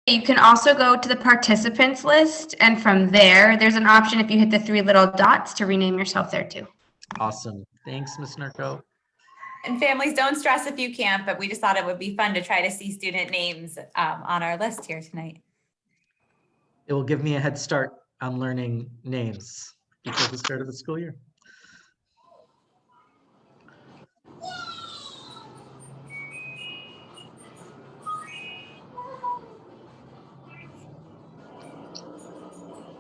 You can also go to the participants list, and from there's an option if you hit the 3 little dots to rename yourself there too. Awesome. Thanks, Ms. Nurko. And families, don't stress if you can't, but we just thought it would be fun to try to see student names on our list here tonight. It will give me a head start on learning names before the start of the school year.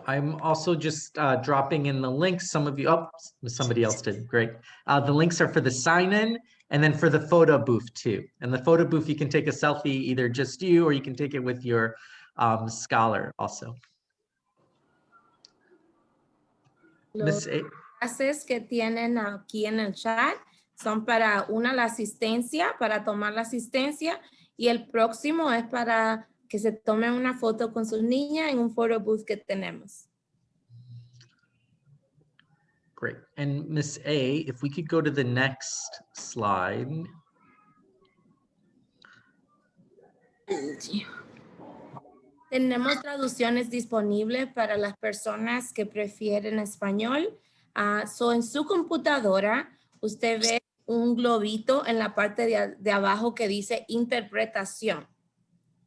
I'm also just dropping in the links. Some of you, oh, somebody else did, great. The links are for the sign-in and then for the photo booth too. And the photo booth, you can take a selfie, either just you or you can take it with your scholar also. Los enlaces que tienen aquí en el chat son para la asistencia, para tomar la asistencia, y el próximo es para que se tomen una foto con sus niñas en un photo booth que tenemos. Great. And Miss A, if we could go to the next slide. Tenemos traducciones disponibles para las personas que prefieren español. En su computadora, usted ve un globito en la parte de abajo que dice interpretación.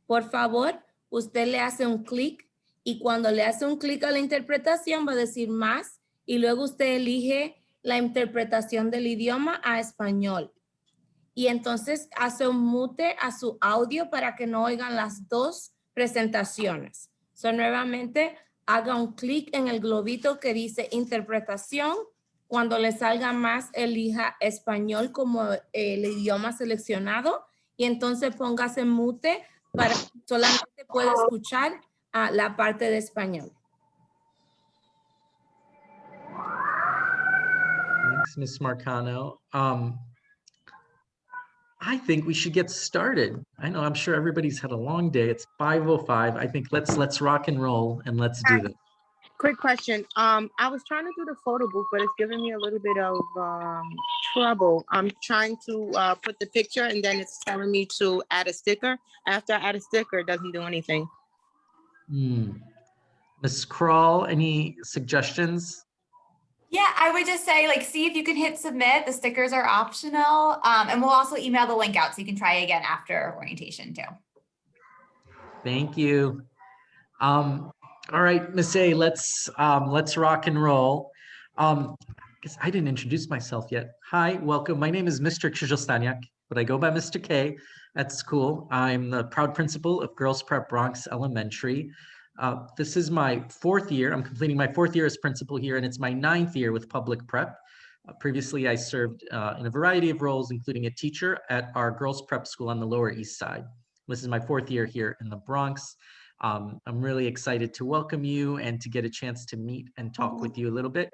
Por favor, usted le hace un clic y cuando le hace un clic a la interpretación va a decir más y luego usted elige la interpretación del idioma a español. Y entonces hace un mute a su audio para que no oigan las dos presentaciones. Nuevamente, haga un clic en el globito que dice interpretación. Cuando le salga más, elija español como el idioma seleccionado y entonces póngase en mute para que solamente pueda escuchar la parte de español. Thanks, Ms. Marcano. I think we should get started. I know, I'm sure everybody's had a long day. It's 5:05. I think let's rock and roll and let's do this. Quick question. I was trying to do the photo booth, but it's giving me a little bit of trouble. I'm trying to put the picture and then it's telling me to add a sticker. After I add a sticker, it doesn't do anything. Ms. Kroll, any suggestions? Yeah, I would just say, see if you can hit submit. The stickers are optional. And we'll also email the link out so you can try again after orientation too. Thank you. All right, Miss A, let's rock and roll. I guess I didn't introduce myself yet. Hi, welcome. My name is Mr. Krzyżostaniak, but I go by Mr. K at school. I'm the proud principal of Girls Prep Bronx Elementary. This is my 4th year. I'm completing my 4th year as principal here, and it's my 9th year with public prep. Previously, I served in a variety of roles, including a teacher at our girls prep school on the Lower East Side. This is my 4th year here in the Bronx. I'm really excited to welcome you and to get a chance to meet and talk with you a little bit.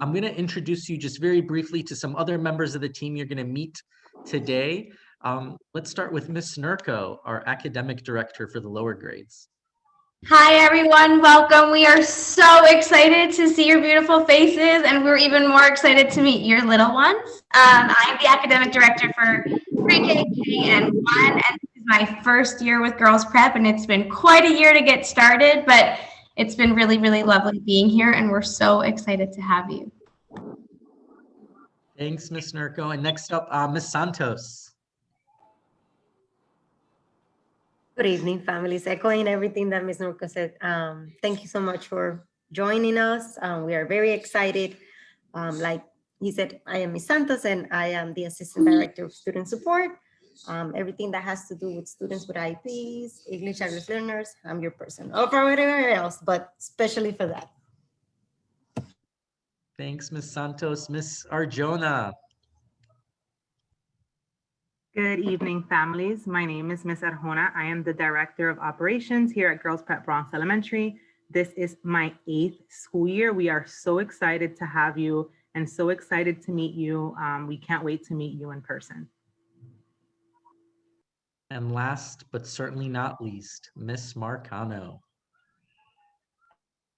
I'm going to introduce you just very briefly to some other members of the team you're going to meet today. Let's start with Ms. Nurko, our academic director for the lower grades. Hi everyone, welcome. We are so excited to see your beautiful faces and we're even more excited to meet your little ones. I'm the academic director for pre-K, K, and 1, and this is my 1st year with Girls Prep, and it's been quite a year to get started, but it's been really, really lovely being here and we're so excited to have you. Thanks, Ms. Nurko. And next up, Ms. Santos. Good evening, families. Echoing everything that Ms. Nurko said, thank you so much for joining us. We are very excited. Like he said, I am Ms. Santos and I am the Assistant Director of Student Support. Everything that has to do with students with IEPs, English language learners, I'm your person. Or for whatever else, but especially for that. Thanks, Ms. Santos. Ms. Arjona. Good evening, families. My name is Ms. Arjona. I am the Director of Operations here at Girls Prep Bronx Elementary. This is my 8th school year. We are so excited to have you and so excited to meet you. We can't wait to meet you in person. And last, but certainly not least, Ms. Marcano.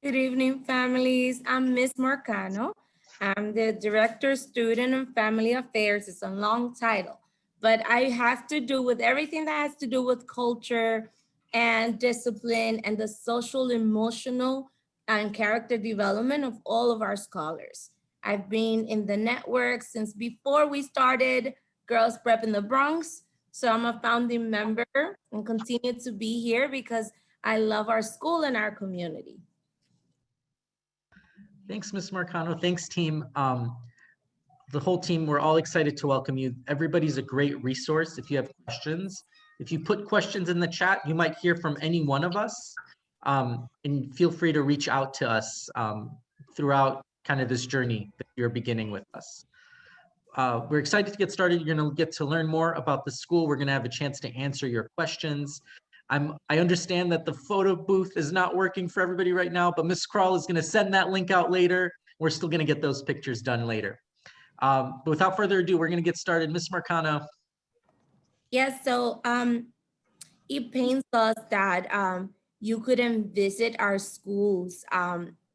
Good evening, families. I'm Ms. Marcano. I'm the Director of Student and Family Affairs. It's a long title, but I have to do with everything that has to do with culture, and discipline and the social, emotional, and character development of all of our scholars. I've been in the network since before we started Girls Prep in the Bronx. So I'm a founding member and continue to be here because I love our school and our community. Thanks, Ms. Marcano. Thanks, team. The whole team, we're all excited to welcome you. Everybody's a great resource if you have questions. If you put questions in the chat, you might hear from any one of us. And feel free to reach out to us throughout kind of this journey that you're beginning with us. We're excited to get started. You're going to get to learn more about the school. We're going to have a chance to answer your questions. I understand that the photo booth is not working for everybody right now, but Ms. Kroll is going to send that link out later. We're still going to get those pictures done later. But without further ado, we're going to get started. Ms. Marcano. Yes, so it pains us that you couldn't visit our schools.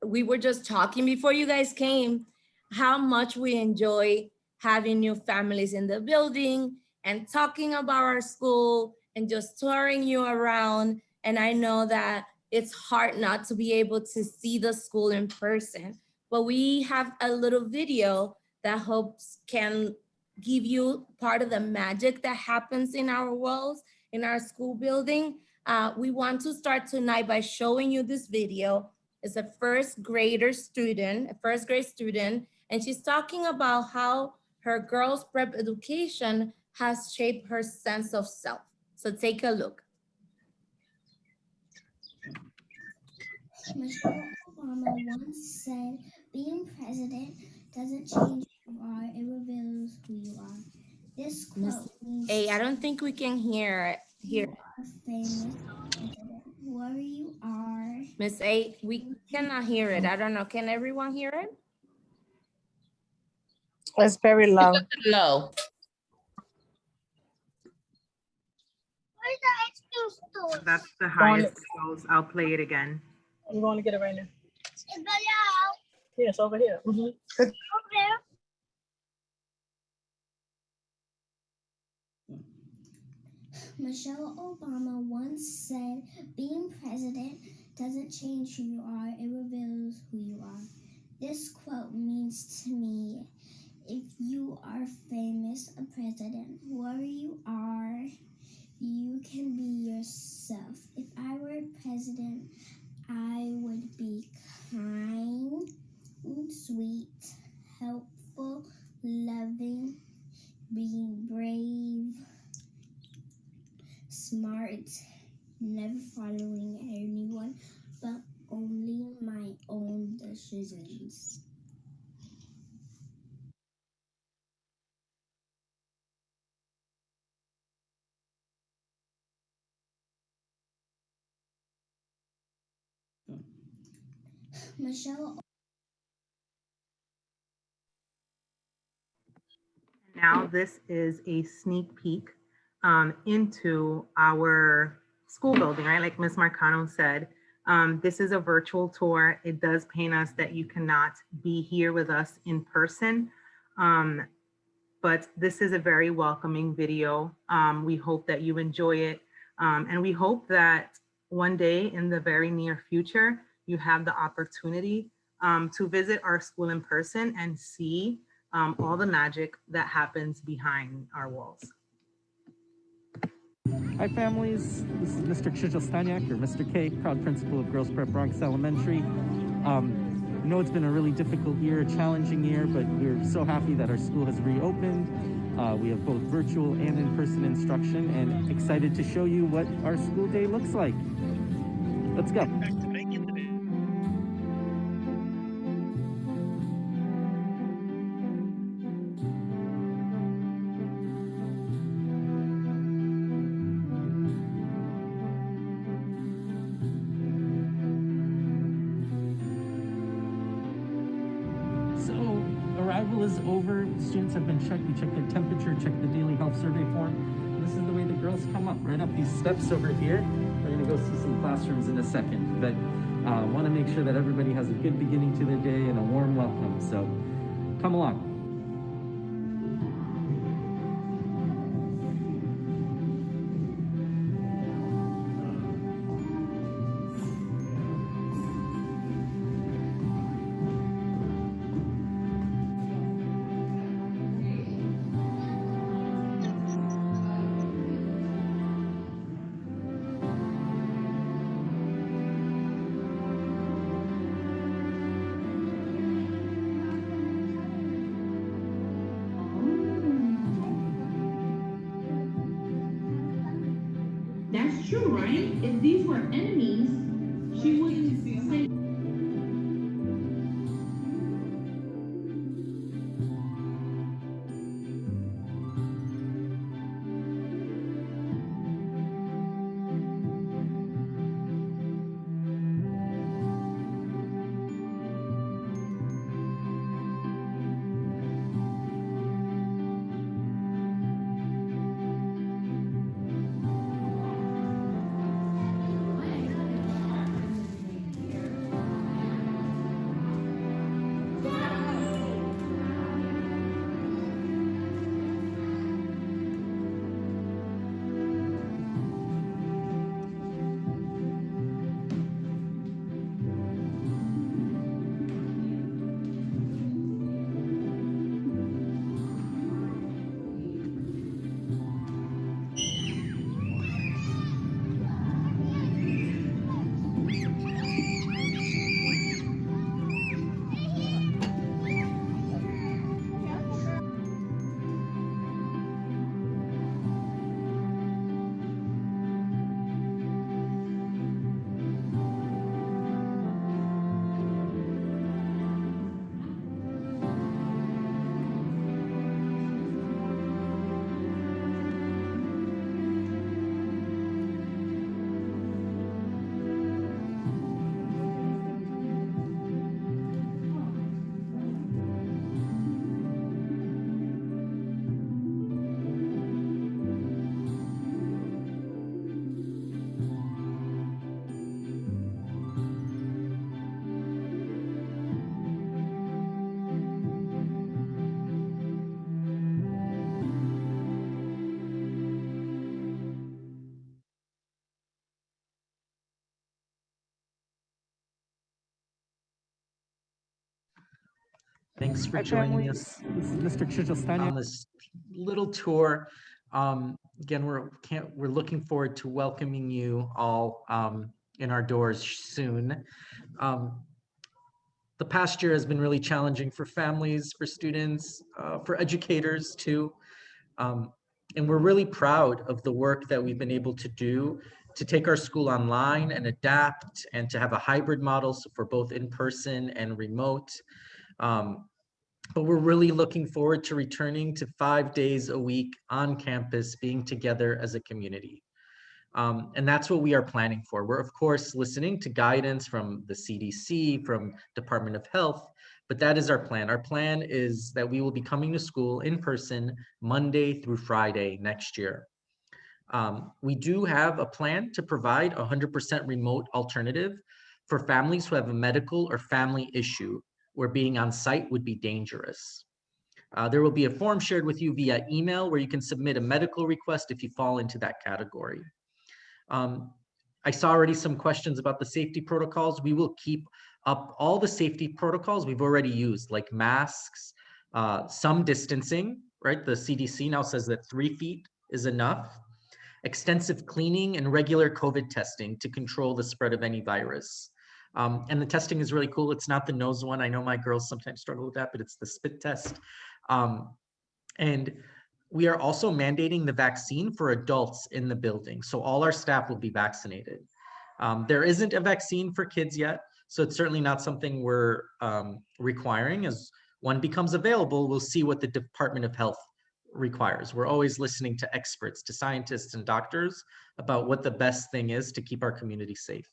We were just talking before you guys came how much we enjoy having new families in the building and talking about our school and just touring you around. And I know that it's hard not to be able to see the school in person, but we have a little video that hopes can give you part of the magic that happens in our walls, in our school building. We want to start tonight by showing you this video. It's a first grade student, and she's talking about how her girls prep education has shaped her sense of self. So take a look. Michelle Obama once said, being president doesn't change who you are, it reveals who you are. This quote means Hey, I don't think we can hear it. you are famous president. Whoever you are. Miss A, we cannot hear it. I don't know. Can everyone hear it? It's very low. Low. That's the highest it goes. I'll play it again. I'm going to get it right now. Yes, over here. Michelle Obama once said, being president doesn't change who you are, it reveals who you are. This quote means to me, if you are famous, a president, whoever you are, you can be yourself. If I were president, I would be kind, sweet, helpful, loving, being brave, smart, never following anyone, but only my own decisions. Michelle. Now this is a sneak peek into our school building, right? Like Ms. Marcano said, this is a virtual tour. It does pain us that you cannot be here with us in person, but this is a very welcoming video. We hope that you enjoy it, and we hope that one day in the very near future, you have the opportunity to visit our school in person and see all the magic that happens behind our walls. Hi families, this is Mr. Krzysztof or Mr. K, proud principal of Girls Prep Bronx Elementary. I know it's been a really difficult year, a challenging year, but we're so happy that our school has reopened. We have both virtual and in-person instruction and excited to show you what our school day looks like. Let's go. Arrival is over. Students have been checked. We checked their temperature, checked the daily health survey form. This is the way the girls come up, right up these steps over here. We're gonna go see some classrooms in a second, but want to make sure that everybody has a good beginning to their day and a warm welcome. So come along. That's true, right? If these were enemies, she wouldn't say. Thanks for Hi, joining families. us This is Mr. Krzysztof Staniak. on this little tour. Again, we're looking forward to welcoming you all in our doors soon. The past year has been really challenging for families, for students, for educators too. And we're really proud of the work that we've been able to do to take our school online and adapt and to have a hybrid model so for both in-person and remote. But we're really looking forward to returning to 5 days a week on campus, being together as a community. And that's what we are planning for. We're of course listening to guidance from the CDC, from Department of Health, but that is our plan. Our plan is that we will be coming to school in person Monday through Friday next year. We do have a plan to provide a 100% remote alternative for families who have a medical or family issue where being on site would be dangerous. There will be a form shared with you via email where you can submit a medical request if you fall into that category. I saw already some questions about the safety protocols. We will keep up all the safety protocols we've already used, like masks, some distancing, right? The CDC now says that 3 feet is enough. Extensive cleaning and regular COVID testing to control the spread of any virus. And the testing is really cool. It's not the nose one. I know my girls sometimes struggle with that, but it's the spit test. And we are also mandating the vaccine for adults in the building. So all our staff will be vaccinated. There isn't a vaccine for kids yet, so it's certainly not something we're requiring. As one becomes available, we'll see what the Department of Health requires. We're always listening to experts, to scientists and doctors about what the best thing is to keep our community safe.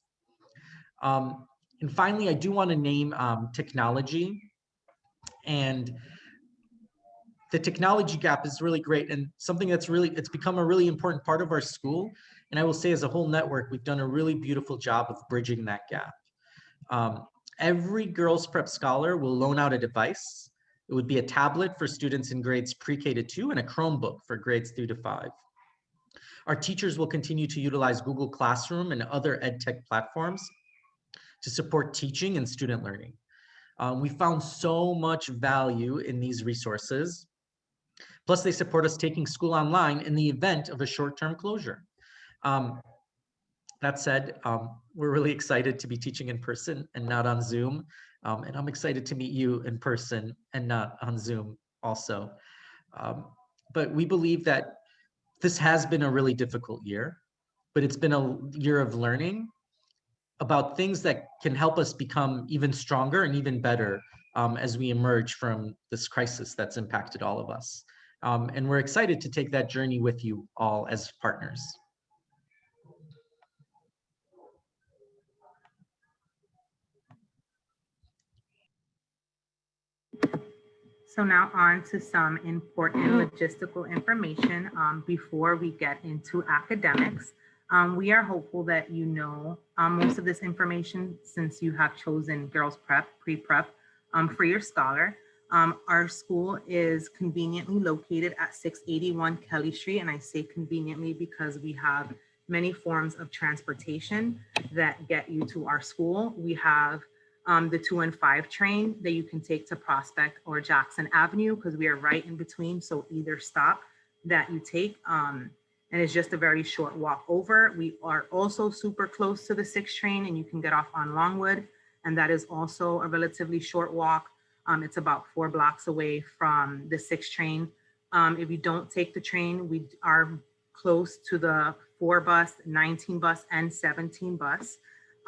And finally, I do want to name technology. And the technology gap is really great and something that's it's become a really important part of our school. And I will say as a whole network, we've done a really beautiful job of bridging that gap. Every Girls Prep Scholar will loan out a device. It would be a tablet for students in grades pre-K to 2 and a Chromebook for grades 3 to 5. Our teachers will continue to utilize Google Classroom and other EdTech platforms to support teaching and student learning. We found so much value in these resources. Plus, they support us taking school online in the event of a short-term closure. That said, we're really excited to be teaching in person and not on Zoom. And I'm excited to meet you in person and not on Zoom also. But we believe that this has been a really difficult year. but it's been a year of learning about things that can help us become even stronger and even better as we emerge from this crisis that's impacted all of us. And we're excited to take that journey with you all as partners. So now on to some important logistical information before we get into academics. We are hopeful that you know most of this information since you have chosen Girls Prep, pre-prep for your scholar. Our school is conveniently located at 681 Kelly Street, and I say conveniently because we have many forms of transportation that get you to our school. We have the 2 and 5 train that you can take to Prospect or Jackson Avenue because we are right in between. So either stop that you take, and it's just a very short walk over. We are also super close to the 6 train, and you can get off on Longwood, and that is also a relatively short walk. It's about 4 blocks away from the 6 train. If you don't take the train, we are close to the 4 bus, 19 bus, and 17 bus.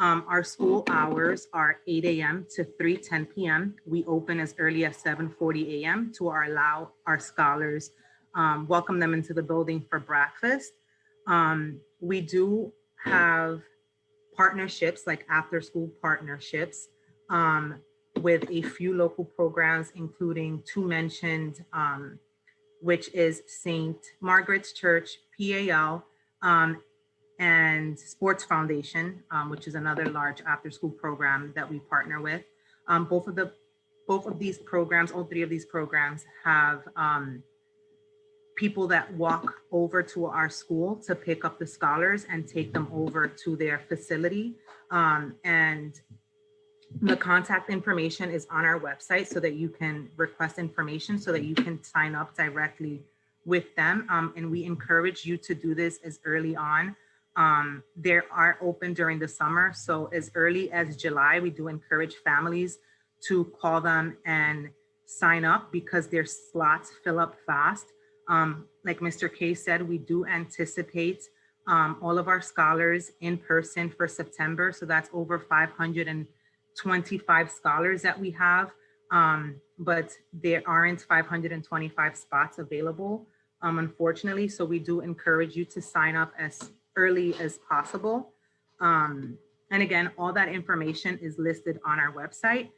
Our school hours are 8 a.m. to 3:10 p.m. We open as early as 7:40 a.m. to allow our scholars, welcome them into the building for breakfast. We do have partnerships, like after school partnerships, with a few local programs, including 2 mentioned, which is St. Margaret's Church, PAL, and Sports Foundation, which is another large after-school program that we partner with. Both of these programs, all 3 of these programs have people that walk over to our school to pick up the scholars and take them over to their facility. And the contact information is on our website so that you can request information so that you can sign up directly with them. And we encourage you to do this as early on. They are open during the summer. So as early as July, we do encourage families to call them and sign up because their slots fill up fast. Like Mr. K said, we do anticipate all of our scholars in person for September. So that's over 525 scholars that we have, but there aren't 525 spots available, unfortunately. So we do encourage you to sign up as early as possible. And again, all that information is listed on our website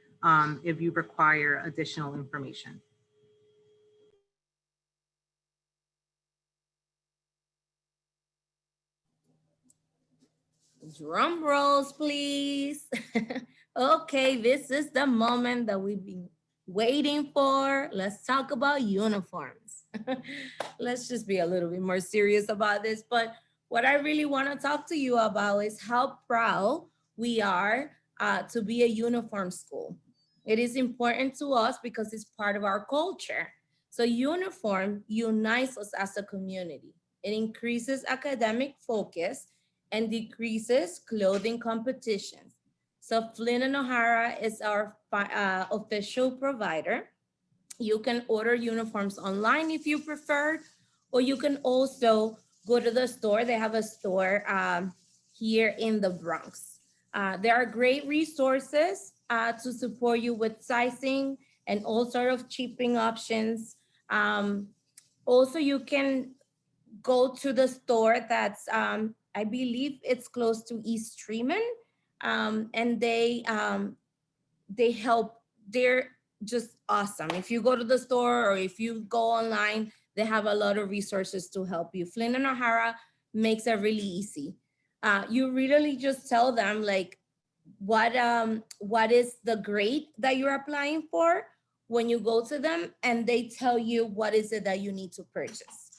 if you require additional information. Drum rolls, please. Okay, this is the moment that we've been waiting for. Let's talk about uniforms. Let's just be a little bit more serious about this. But what I really want to talk to you about is how proud we are to be a uniform school. It is important to us because it's part of our culture. So uniform unites us as a community. It increases academic focus and decreases clothing competitions. So Flynn and O'Hara is our official provider. You can order uniforms online if you prefer, or you can also go to the store. They have a store here in the Bronx. There are great resources to support you with sizing and all sort of shipping options. Also, you can go to the store that's, I believe it's close to East Tremont, and they help. They're just awesome. If you go to the store or if you go online, they have a lot of resources to help you. Flynn and O'Hara makes it really easy. You really just tell them like what is the grade that you're applying for when you go to them, and they tell you what is it that you need to purchase.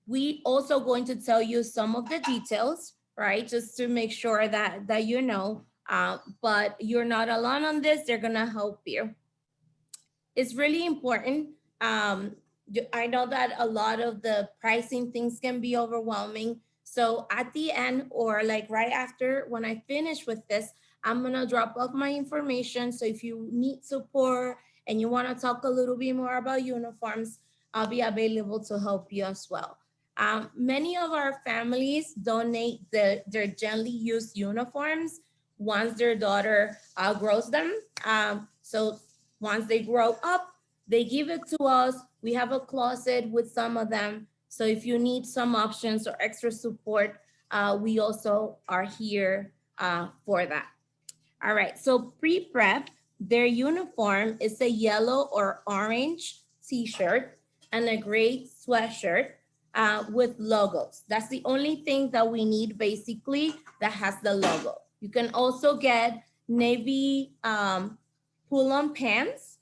We also going to tell you some of the details, right? Just to make sure that you know, but you're not alone on this. They're gonna help you. It's really important. I know that a lot of the pricing things can be overwhelming. So at the end, or like right after when I finish with this, I'm gonna drop off my information. So if you need support and you wanna talk a little bit more about uniforms, I'll be available to help you as well. Many of our families donate their gently used uniforms once their daughter outgrows them. So once they grow up, they give it to us. We have a closet with some of them. So if you need some options or extra support, we also are here for that. All right, so pre-prep, their uniform is a yellow or orange t-shirt and a gray sweatshirt with logos. That's the only thing that we need basically that has the logo. You can also get navy pull-on pants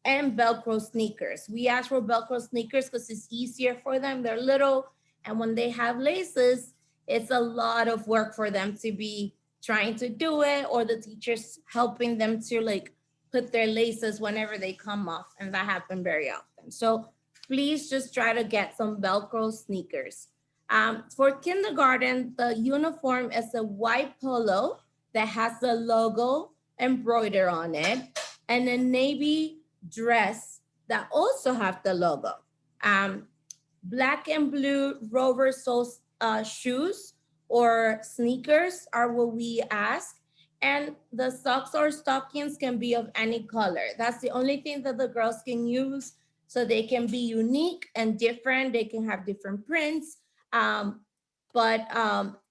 and Velcro sneakers. We ask for Velcro sneakers because it's easier for them. They're little, and when they have laces, it's a lot of work for them to be trying to do it, or the teachers helping them to like put their laces whenever they come off, and that happens very often. So please just try to get some Velcro sneakers. For kindergarten, the uniform is a white polo that has the logo embroidered on it, and a navy dress that also have the logo. Black and blue rubber sole shoes or sneakers are what we ask. And the socks or stockings can be of any color. That's the only thing that the girls can use, so they can be unique and different. They can have different prints. But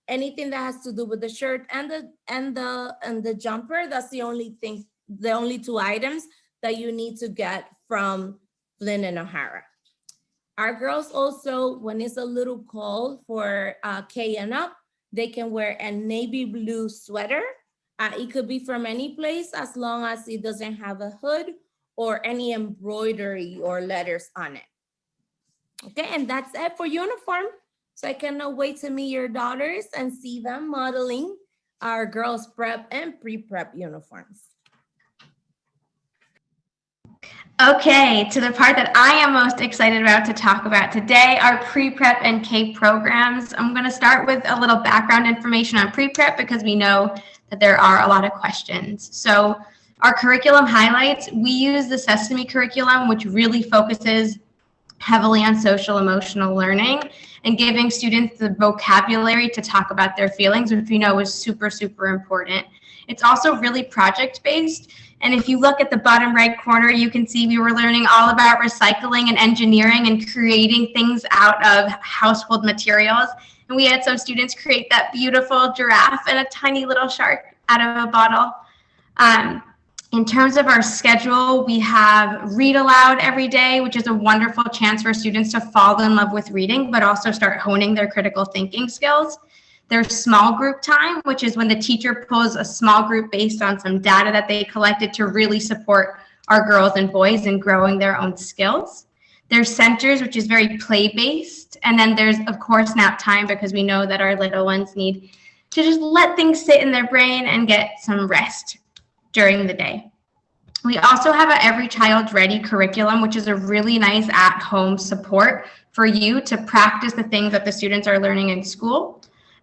anything that has to do with the shirt and the jumper, that's the only thing, the only two items that you need to get from Flynn and O'Hara. Our girls also, when it's a little cold for K and up, they can wear a navy blue sweater. It could be from any place as long as it doesn't have a hood or any embroidery or letters on it. Okay, and that's it for uniform. So I cannot wait to meet your daughters and see them modeling our girls prep and pre-prep uniforms. Okay, to the part that I am most excited about to talk about today, our pre-prep and K programs. I'm going to start with a little background information on pre-prep because we know that there are a lot of questions. So our curriculum highlights, we use the Sesame curriculum, which really focuses heavily on social emotional learning and giving students the vocabulary to talk about their feelings, which we know is super, super important. It's also really project-based. And if you look at the bottom right corner, you can see we were learning all about recycling and engineering and creating things out of household materials. And we had some students create that beautiful giraffe and a tiny little shark out of a bottle. In terms of our schedule, we have read aloud every day, which is a wonderful chance for students to fall in love with reading, but also start honing their critical thinking skills. There's small group time, which is when the teacher pulls a small group based on some data that they collected to really support our girls and boys in growing their own skills. There's centers, which is very play-based. And then there's, of course, nap time, because we know that our little ones need to just let things sit in their brain and get some rest during the day. We also have a Every Child Ready curriculum, which is a really nice at-home support for you to practice the things that the students are learning in school.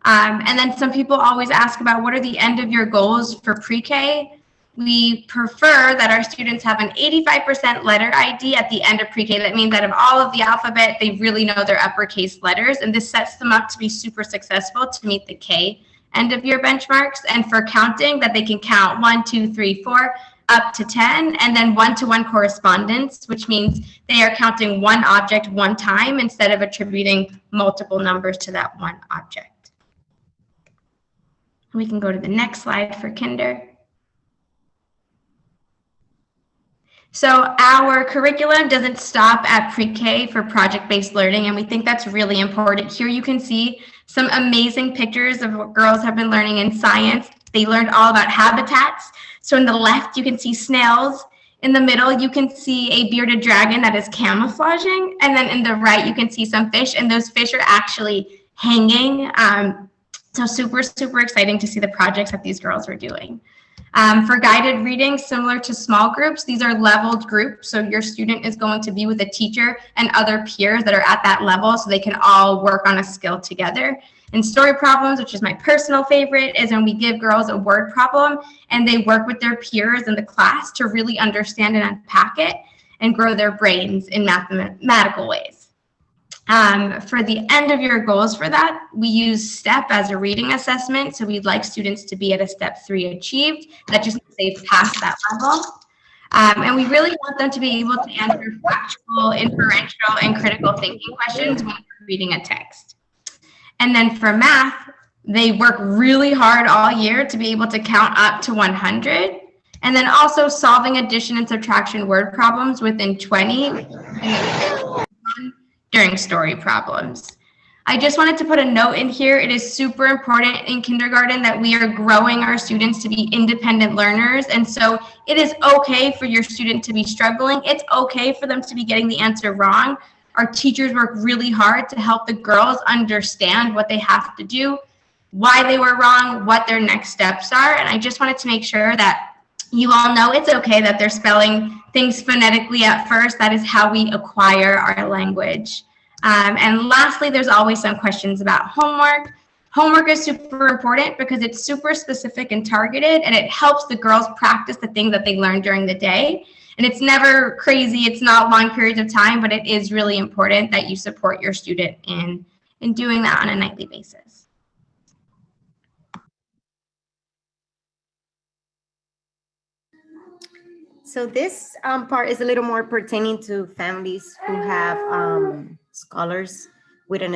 And then some people always ask about what are the end of your goals for pre-K. We prefer that our students have an 85% letter ID at the end of pre-K. That means that of all of the alphabet, they really know their uppercase letters, and this sets them up to be super successful to meet the K end of year benchmarks. And for counting, that they can count 1, 2, 3, 4 up to 10, and then one-to-one correspondence, which means they are counting one object one time instead of attributing multiple numbers to that one object. We can go to the next slide for kinder. So our curriculum doesn't stop at pre-K for project-based learning, and we think that's really important. Here you can see some amazing pictures of what girls have been learning in science. They learned all about habitats. So in the left, you can see snails. In the middle, you can see a bearded dragon that is camouflaging. And then in the right, you can see some fish, and those fish are actually hanging. So super, super exciting to see the projects that these girls are doing. For guided reading, similar to small groups, these are leveled groups. So your student is going to be with a teacher and other peers that are at that level, so they can all work on a skill together. And story problems, which is my personal favorite, is when we give girls a word problem and they work with their peers in the class to really understand and unpack it and grow their brains in mathematical ways. For the end of your goals for that, we use STEP as a reading assessment. So we'd like students to be at a step 3 achieved. That just means they've passed that level. And we really want them to be able to answer factual, inferential, and critical thinking questions when reading a text. And then for math, they work really hard all year to be able to count up to 100. And then also solving addition and subtraction word problems within 20 during story problems. I just wanted to put a note in here. It is super important in kindergarten that we are growing our students to be independent learners. And so it is okay for your student to be struggling. It's okay for them to be getting the answer wrong. Our teachers work really hard to help the girls understand what they have to do, why they were wrong, what their next steps are. And I just wanted to make sure that you all know it's okay that they're spelling things phonetically at first. That is how we acquire our language. And lastly, there's always some questions about homework. Homework is super important because it's super specific and targeted, and it helps the girls practice the things that they learn during the day. And it's never crazy, it's not long periods of time, but it is really important that you support your student in doing that on a nightly basis. So this part is a little more pertaining to families who have scholars with an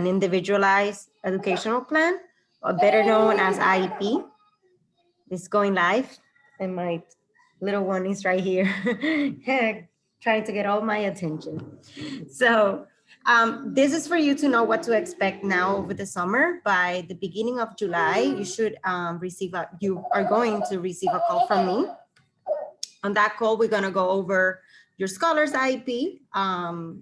individualized educational plan, or better known as IEP. It's going live, and my little one is right here trying to get all my attention. So this is for you to know what to expect now over the summer. By the beginning of July, you are going to receive a call from me. On that call, we're gonna go over your scholar's IEP.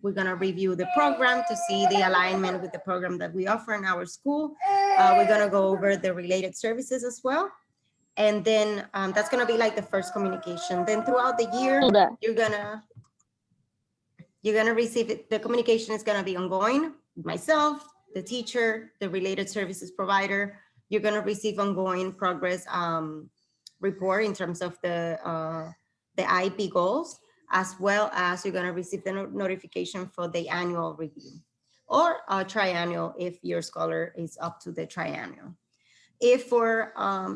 We're gonna review the program to see the alignment with the program that we offer in our school. We're gonna go over the related services as well. And then that's gonna be like the first communication. Then throughout the year, you're gonna receive it. The communication is gonna be ongoing. Myself, the teacher, the related services provider. You're gonna receive ongoing progress report in terms of the IEP goals, as well as you're going to receive the notification for the annual review, or triennial if your scholar is up to the triennial. If for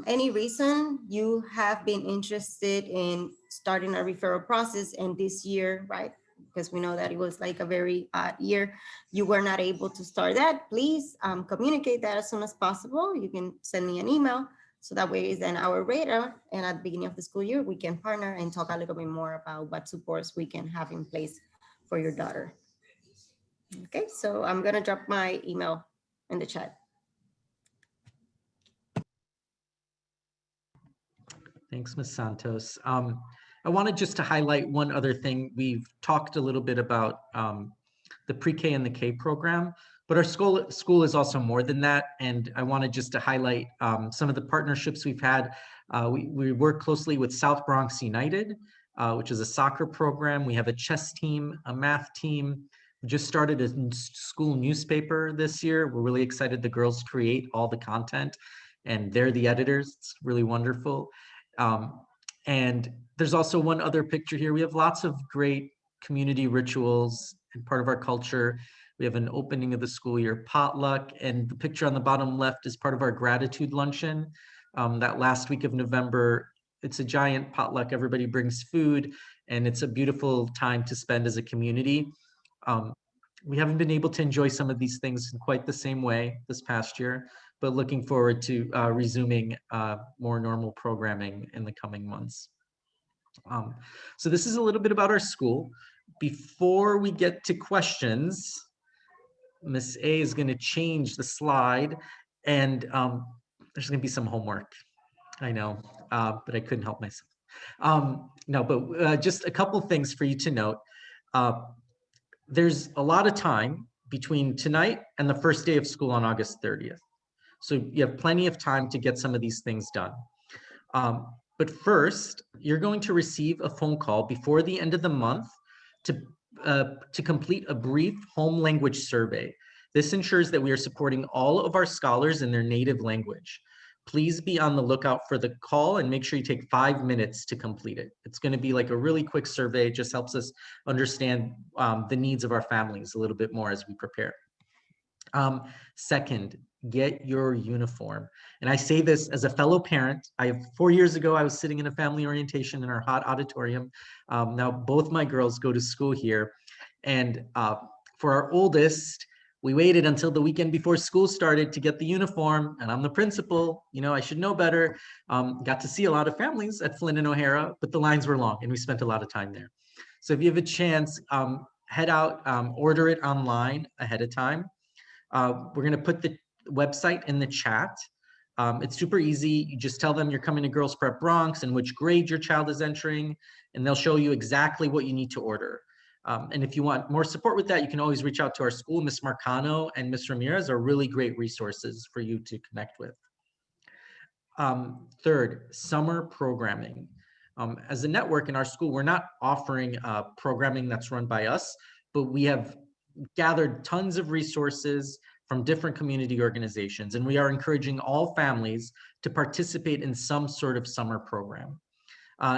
any reason you have been interested in starting a referral process, and this year, right, because we know that it was like a very odd year, you were not able to start that, please communicate that as soon as possible. You can send me an email. So that way is then our radar, and at the beginning of the school year, we can partner and talk a little bit more about what supports we can have in place for your daughter. Okay, so I'm gonna drop my email in the chat. Thanks, Ms. Santos. I wanted just to highlight one other thing. We've talked a little bit about the pre-K and the K program, but our school is also more than that. And I wanted just to highlight some of the partnerships we've had. We work closely with South Bronx United, which is a soccer program. We have a chess team, a math team. We just started a school newspaper this year. We're really excited. The girls create all the content and they're the editors. It's really wonderful. And there's also one other picture here. We have lots of great community rituals and part of our culture. We have an opening of the school year potluck, and the picture on the bottom left is part of our gratitude luncheon. That last week of November, it's a giant potluck. Everybody brings food, and it's a beautiful time to spend as a community. We haven't been able to enjoy some of these things in quite the same way this past year, but looking forward to resuming more normal programming in the coming months. So this is a little bit about our school. Before we get to questions, Miss A is going to change the slide, and there's going to be some homework. I know, but I couldn't help myself. No, but just a couple things for you to note. There's a lot of time between tonight and the first day of school on August 30th. So you have plenty of time to get some of these things done. But first, you're going to receive a phone call before the end of the month to complete a brief home language survey. This ensures that we are supporting all of our scholars in their native language. please be on the lookout for the call and make sure you take 5 minutes to complete it. It's going to be like a really quick survey. It just helps us understand the needs of our families a little bit more as we prepare. Second, get your uniform. And I say this as a fellow parent. 4 years ago, I was sitting in a family orientation in our hot auditorium. Now both my girls go to school here. And for our oldest, we waited until the weekend before school started to get the uniform. And I'm the principal, you know, I should know better. Got to see a lot of families at Flynn and O'Hara, but the lines were long and we spent a lot of time there. So if you have a chance, head out, order it online ahead of time. We're going to put the website in the chat. It's super easy. You just tell them you're coming to Girls Prep Bronx and which grade your child is entering, and they'll show you exactly what you need to order. And if you want more support with that, you can always reach out to our school. Miss Marcano and Miss Ramirez are really great resources for you to connect with. Third, summer programming. As a network in our school, we're not offering programming that's run by us, but we have gathered tons of resources from different community organizations, and we are encouraging all families to participate in some sort of summer program.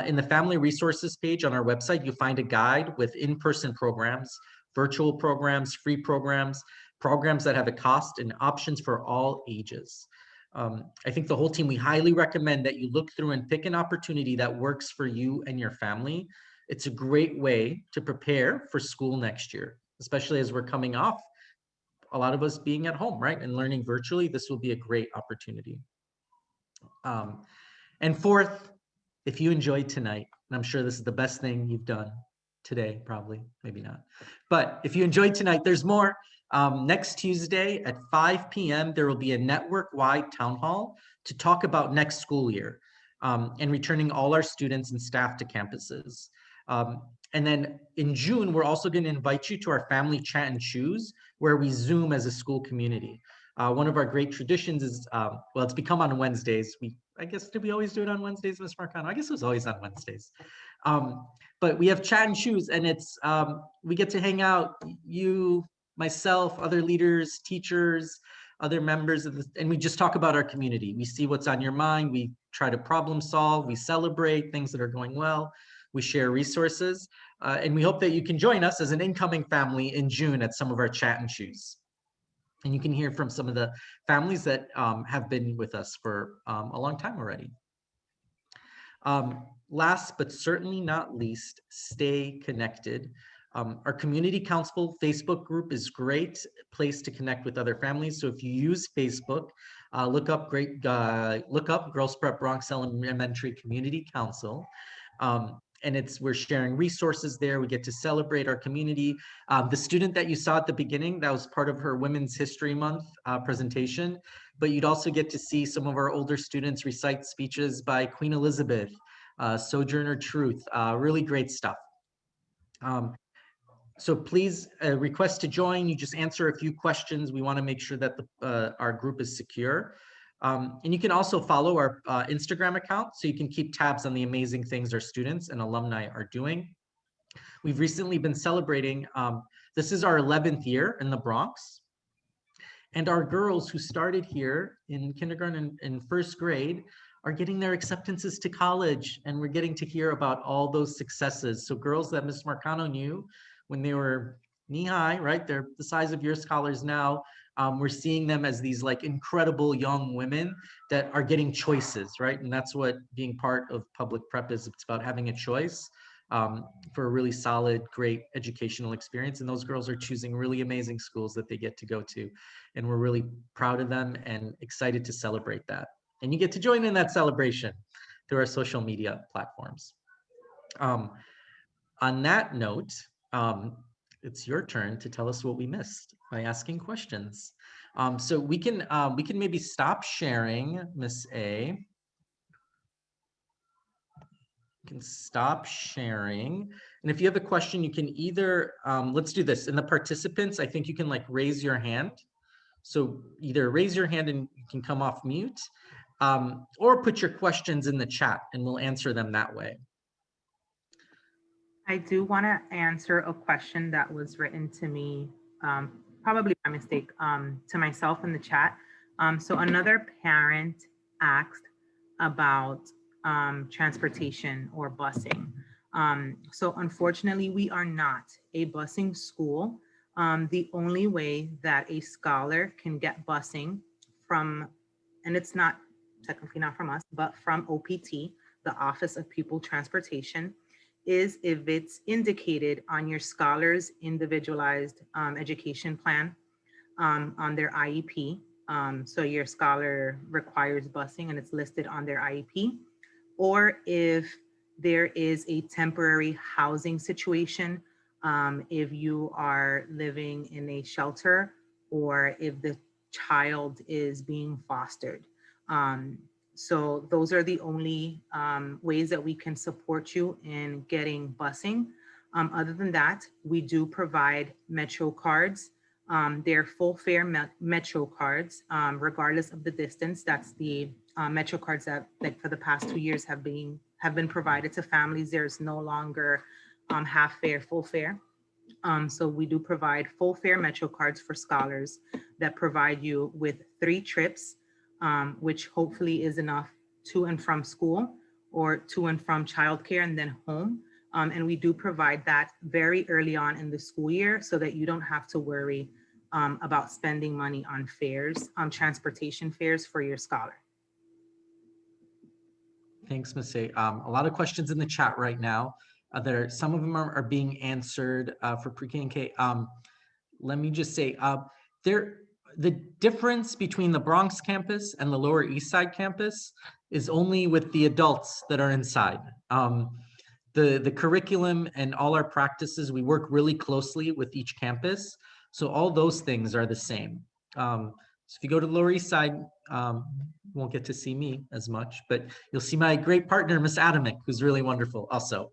In the family resources page on our website, you'll find a guide with in-person programs, virtual programs, free programs, programs that have a cost and options for all ages. I think the whole team, we highly recommend that you look through and pick an opportunity that works for you and your family. It's a great way to prepare for school next year, especially as we're coming off a lot of us being at home, right? And learning virtually, this will be a great opportunity. And fourth, if you enjoyed tonight, and I'm sure this is the best thing you've done today, probably, maybe not. But if you enjoyed tonight, there's more. Next Tuesday at 5 p.m., there will be a network-wide town hall to talk about next school year and returning all our students and staff to campuses. And then in June, we're also going to invite you to our family chat and choose, where we Zoom as a school community. One of our great traditions is, well, it's become on Wednesdays. I guess, did we always do it on Wednesdays, Ms. Marcano? I guess it was always on Wednesdays. But we have chat and choose, and it's, we get to hang out, you, myself, other leaders, teachers, other members of and we just talk about our community. We see what's on your mind. We try to problem solve. We celebrate things that are going well. We share resources, and we hope that you can join us as an incoming family in June at some of our chat and choose. And you can hear from some of the families that have been with us for a long time already. Last but certainly not least, stay connected. Our community council Facebook group is a great place to connect with other families. So if you use Facebook, look up Girls Prep Bronx Elementary Community Council. And we're sharing resources there. We get to celebrate our community. The student that you saw at the beginning, that was part of her Women's History Month presentation, but you'd also get to see some of our older students recite speeches by Queen Elizabeth, Sojourner Truth, really great stuff. So please request to join. You just answer a few questions. We want to make sure that our group is secure. And you can also follow our Instagram account so you can keep tabs on the amazing things our students and alumni are doing. We've recently been celebrating, this is our 11th year in the Bronx. And our girls who started here in kindergarten and first grade are getting their acceptances to college, and we're getting to hear about all those successes. So girls that Ms. Marcano knew when they were knee-high, right? They're the size of your scholars now. We're seeing them as these like incredible young women that are getting choices, right? And that's what being part of public prep is. It's about having a choice for a really solid, great educational experience. And those girls are choosing really amazing schools that they get to go to. And we're really proud of them and excited to celebrate that. And you get to join in that celebration through our social media platforms. On that note, it's your turn to tell us what we missed by asking questions. So we can maybe stop sharing, Miss A. You can stop sharing. And if you have a question, you can either, let's do this. In the participants, I think you can like raise your hand. So either raise your hand and you can come off mute, or put your questions in the chat and we'll answer them that way. I do want to answer a question that was written to me, probably by mistake, to myself in the chat. So another parent asked about transportation or busing. So unfortunately, we are not a busing school. The only way that a scholar can get busing from, and it's not technically not from us, but from OPT, the Office of Pupil Transportation, is if it's indicated on your scholar's individualized education plan on their IEP. So your scholar requires busing and it's listed on their IEP, or if there is a temporary housing situation, if you are living in a shelter, or if the child is being fostered. So those are the only ways that we can support you in getting busing. Other than that, we do provide Metro cards. They're full fare Metro cards, regardless of the distance. That's the Metro cards that, like, for the past 2 years have been provided to families. There's no longer half fare, full fare. So we do provide full fare Metro cards for scholars that provide you with 3 trips, which hopefully is enough to and from school or to and from childcare and then home. And we do provide that very early on in the school year so that you don't have to worry about spending money on fares, transportation fares for your scholar. Thanks, Ms. A. A lot of questions in the chat right now. Some of them are being answered for pre-K and K. Let me just say, the difference between the Bronx campus and the Lower East Side campus is only with the adults that are inside. The curriculum and all our practices, we work really closely with each campus. So all those things are the same. So if you go to the Lower East Side, you won't get to see me as much, but you'll see my great partner, Miss Adamick, who's really wonderful also.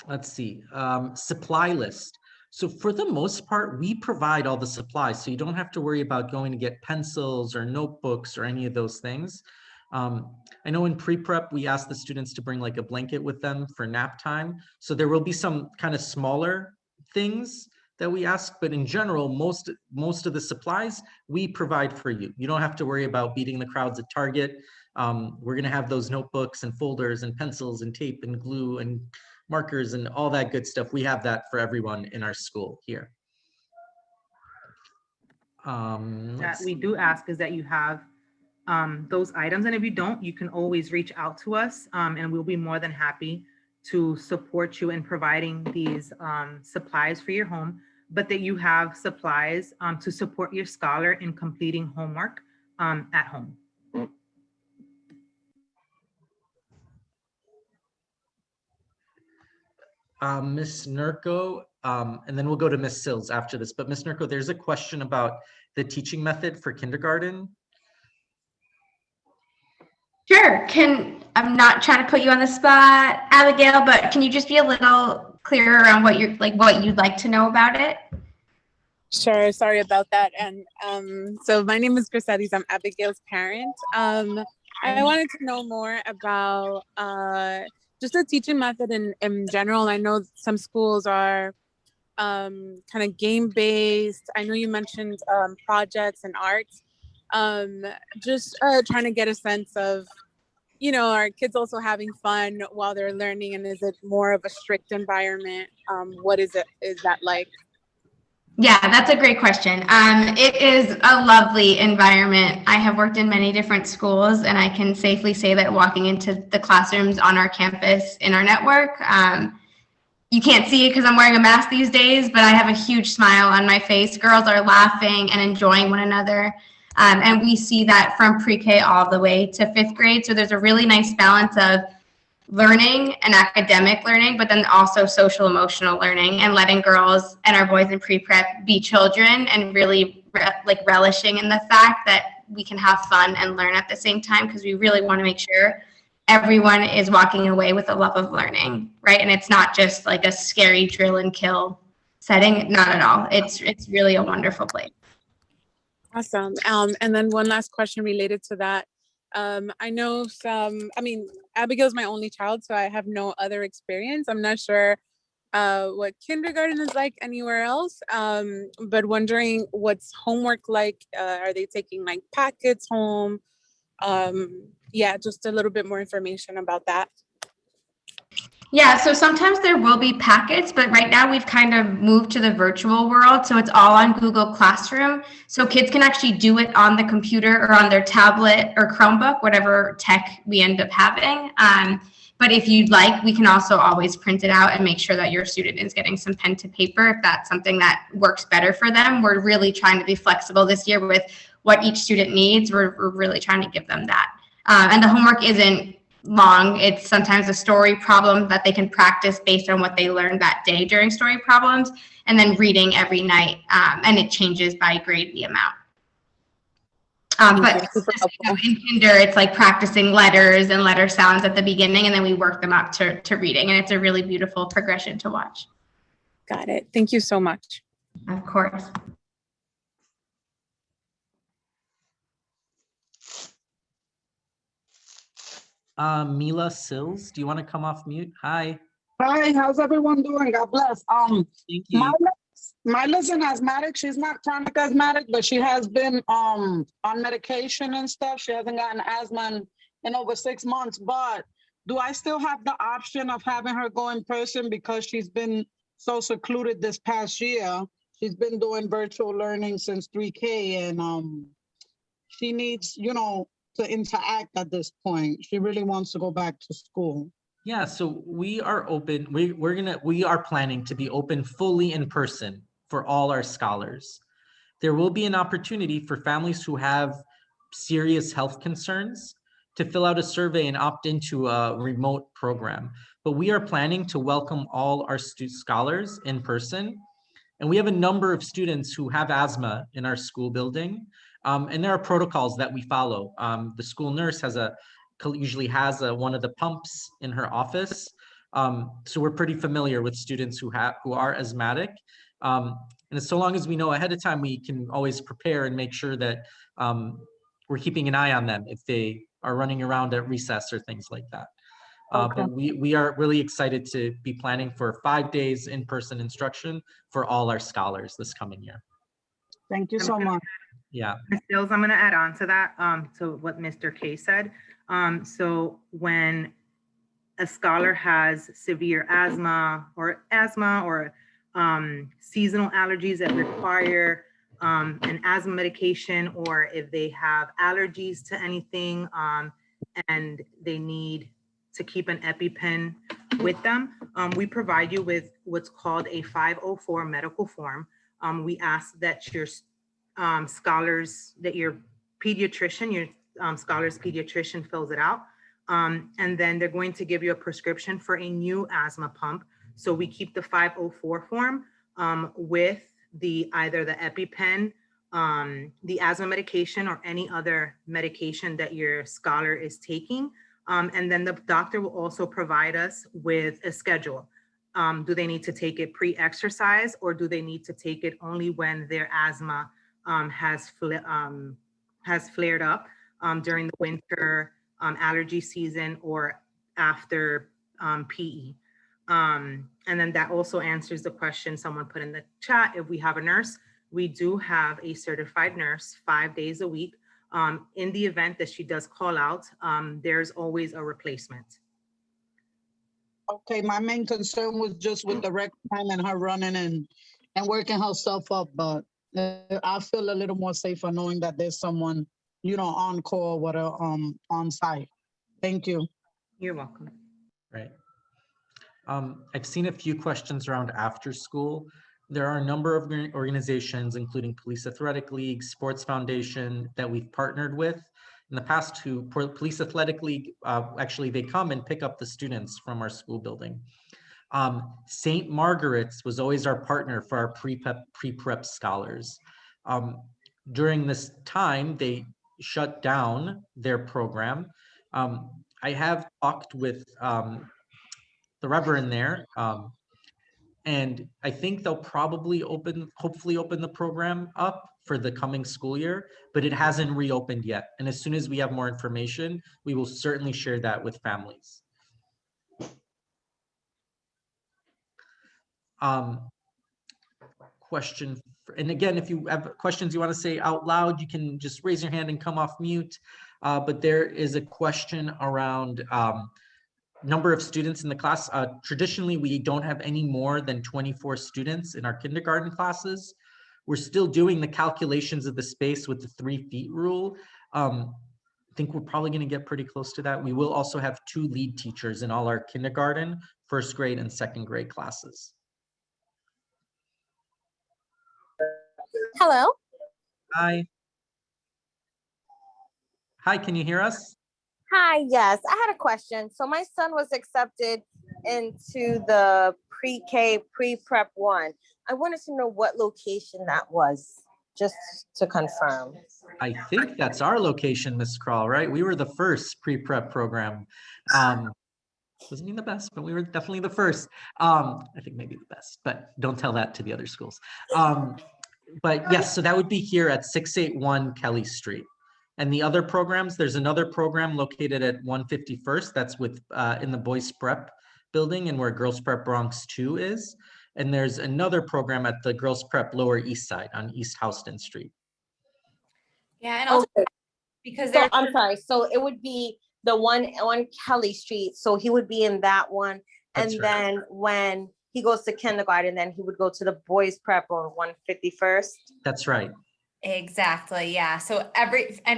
Let's see, supply list. So for the most part, we provide all the supplies. So you don't have to worry about going to get pencils or notebooks or any of those things. I know in pre-prep, we ask the students to bring like a blanket with them for nap time. So there will be some kind of smaller things that we ask, but in general, most of the supplies we provide for you. You don't have to worry about beating the crowds at Target. We're gonna have those notebooks and folders and pencils and tape and glue and markers and all that good stuff. We have that for everyone in our school here. That we do ask is that you have those items, and if you don't, you can always reach out to us, and we'll be more than happy to support you in providing these supplies for your home, but that you have supplies to support your scholar in completing homework at home. Ms. Nurko, and then we'll go to Ms. Sills after this, but Ms. Nurko, there's a question about the teaching method for kindergarten. Sure. I'm not trying to put you on the spot, Abigail, but can you just be a little clearer on what you'd like to know about it? Sure. Sorry about that. And so my name is Grisettes. I'm Abigail's parent. I wanted to know more about just the teaching method in general. I know some schools are kind of game-based. I know you mentioned projects and arts. Just trying to get a sense of, are kids also having fun while they're learning, and is it more of a strict environment? What is that like? Yeah, that's a great question. It is a lovely environment. I have worked in many different schools, and I can safely say that walking into the classrooms on our campus in our network, you can't see it because I'm wearing a mask these days, but I have a huge smile on my face. Girls are laughing and enjoying one another. And we see that from pre-K all the way to 5th grade. So there's a really nice balance of learning and academic learning, but then also social emotional learning, and letting girls and our boys in pre-prep be children and really relishing in the fact that we can have fun and learn at the same time, because we really want to make sure everyone is walking away with a love of learning, right? And it's not just like a scary drill and kill setting, not at all. It's really a wonderful place. Awesome. And then one last question related to that. I know Abigail's my only child, so I have no other experience. I'm not sure what kindergarten is like anywhere else, but wondering what's homework like. Are they taking like packets home? Yeah, just a little bit more information about that. Yeah, so sometimes there will be packets, but right now we've kind of moved to the virtual world. So it's all on Google Classroom. So kids can actually do it on the computer or on their tablet or Chromebook, whatever tech we end up having. But if you'd like, we can also always print it out and make sure that your student is getting some pen to paper if that's something that works better for them. We're really trying to be flexible this year with what each student needs. We're really trying to give them that. And the homework isn't long. It's sometimes a story problem that they can practice based on what they learned that day during story problems, and then reading every night, and it changes by grade the amount. But in kinder, it's like practicing letters and letter sounds at the beginning, and then we work them up to reading, and it's a really beautiful progression to watch. Got it. Thank you so much. Of course. Mila Sills, do you want to come off mute? Hi. Hi, how's everyone doing? God bless. Thank you. Mila's an asthmatic. She's not chronic asthmatic, but she has been on medication and stuff. She hasn't gotten asthma in over 6 months. But do I still have the option of having her go in person because she's been so secluded this past year? She's been doing virtual learning since 3K, and she needs, to interact at this point. She really wants to go back to school. Yeah, so we are open. We are planning to be open fully in person for all our scholars. There will be an opportunity for families who have serious health concerns to fill out a survey and opt into a remote program. But we are planning to welcome all our scholars in person. And we have a number of students who have asthma in our school building. And there are protocols that we follow. The school nurse usually has one of the pumps in her office. So we're pretty familiar with students who are asthmatic. And so long as we know ahead of time, we can always prepare and make sure that we're keeping an eye on them if they are running around at recess or things like that. Okay. But we are really excited to be planning for 5 days in-person instruction for all our scholars this coming year. Thank you so much. Yeah. Ms. Sills, I'm going to add on to that, to what Mr. K said. So when a scholar has severe asthma or seasonal allergies that require an asthma medication, or if they have allergies to anything and they need to keep an EpiPen with them, we provide you with what's called a 504 medical form. We ask that your scholars, that your pediatrician, scholar's pediatrician fills it out. And then they're going to give you a prescription for a new asthma pump. So we keep the 504 form with either the EpiPen, the asthma medication, or any other medication that your scholar is taking. And then the doctor will also provide us with a schedule. Do they need to take it pre-exercise, or do they need to take it only when their asthma has flared up during the winter allergy season or after PE? And then that also answers the question someone put in the chat. If we have a nurse, we do have a certified nurse 5 days a week. In the event that she does call out, there's always a replacement. Okay, my main concern was just with the rec time and her running and working herself up, but I feel a little more safer knowing that there's someone, on call, on site. Thank you. You're welcome. Right. I've seen a few questions around after school. There are a number of organizations, including Police Athletic League, Sports Foundation, that we've partnered with in the past. Police Athletic League, actually, they come and pick up the students from our school building. St. Margaret's was always our partner for our pre-prep scholars. During this time, they shut down their program. I have talked with the Reverend there, and I think they'll probably hopefully open the program up for the coming school year, but it hasn't reopened yet. And as soon as we have more information, we will certainly share that with families. question. And again, if you have questions you want to say out loud, you can just raise your hand and come off mute. But there is a question around number of students in the class. Traditionally, we don't have any more than 24 students in our kindergarten classes. We're still doing the calculations of the space with the 3 feet rule. I think we're probably going to get pretty close to that. We will also have 2 lead teachers in all our kindergarten, 1st grade, and 2nd grade classes. Hello. Hi. Hi, can you hear us? Hi, yes, I had a question. So my son was accepted into the pre-K, pre-prep 1. I wanted to know what location that was, just to confirm. I think that's our location, Ms. Kroll, right? We were the first pre-prep program. Doesn't mean the best, but we were definitely the first. I think maybe the best, but don't tell that to the other schools. But yes, so that would be here at 681 Kelly Street. And the other programs, there's another program located at 151st. That's with in the Boys Prep building and where Girls Prep Bronx 2 is. And there's another program at the Girls Prep Lower East Side on East Houston Street. Yeah, and also Okay. because So they're I'm sorry. So it would be the one on Kelly Street. So he would be in that one. That's And right. then when he goes to kindergarten, then he would go to the boys prep on 151st. That's right. Exactly. Yeah. So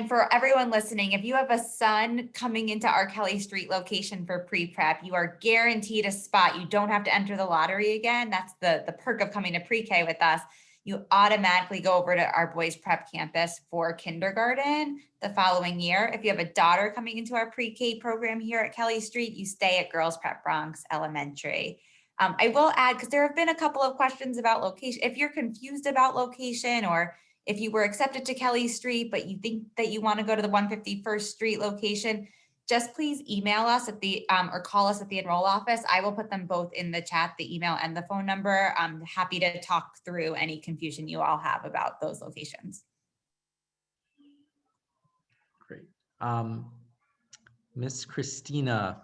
for everyone listening, if you have a son coming into our Kelly Street location for pre-prep, you are guaranteed a spot. You don't have to enter the lottery again. That's the perk of coming to pre-K with us. You automatically go over to our boys prep campus for kindergarten the following year. If you have a daughter coming into our pre-K program here at Kelly Street, you stay at Girls Prep Bronx Elementary. I will add, because there have been a couple of questions about location. If you're confused about location, or if you were accepted to Kelly Street, but you think that you want to go to the 151st Street location, just please email us at the or call us at the enroll office. I will put them both in the chat, the email and the phone number. I'm happy to talk through any confusion you all have about those locations. Great. Miss Christina.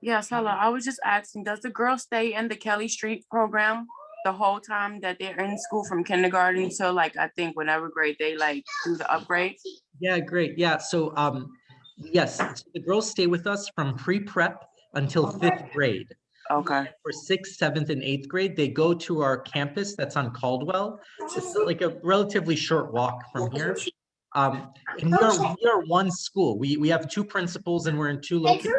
Yes, hello. I was just asking, does the girl stay in the Kelly Street program the whole time that they're in school from kindergarten to like, I think whatever grade they like do the upgrade? Yeah, great. Yeah, so yes, so the girls stay with us from pre-prep until 5th grade. Okay. For 6th, 7th, and 8th grade, they go to our campus that's on Caldwell. It's like a relatively short walk from here. And we are one school. We have 2 principals and we're in 2 locations.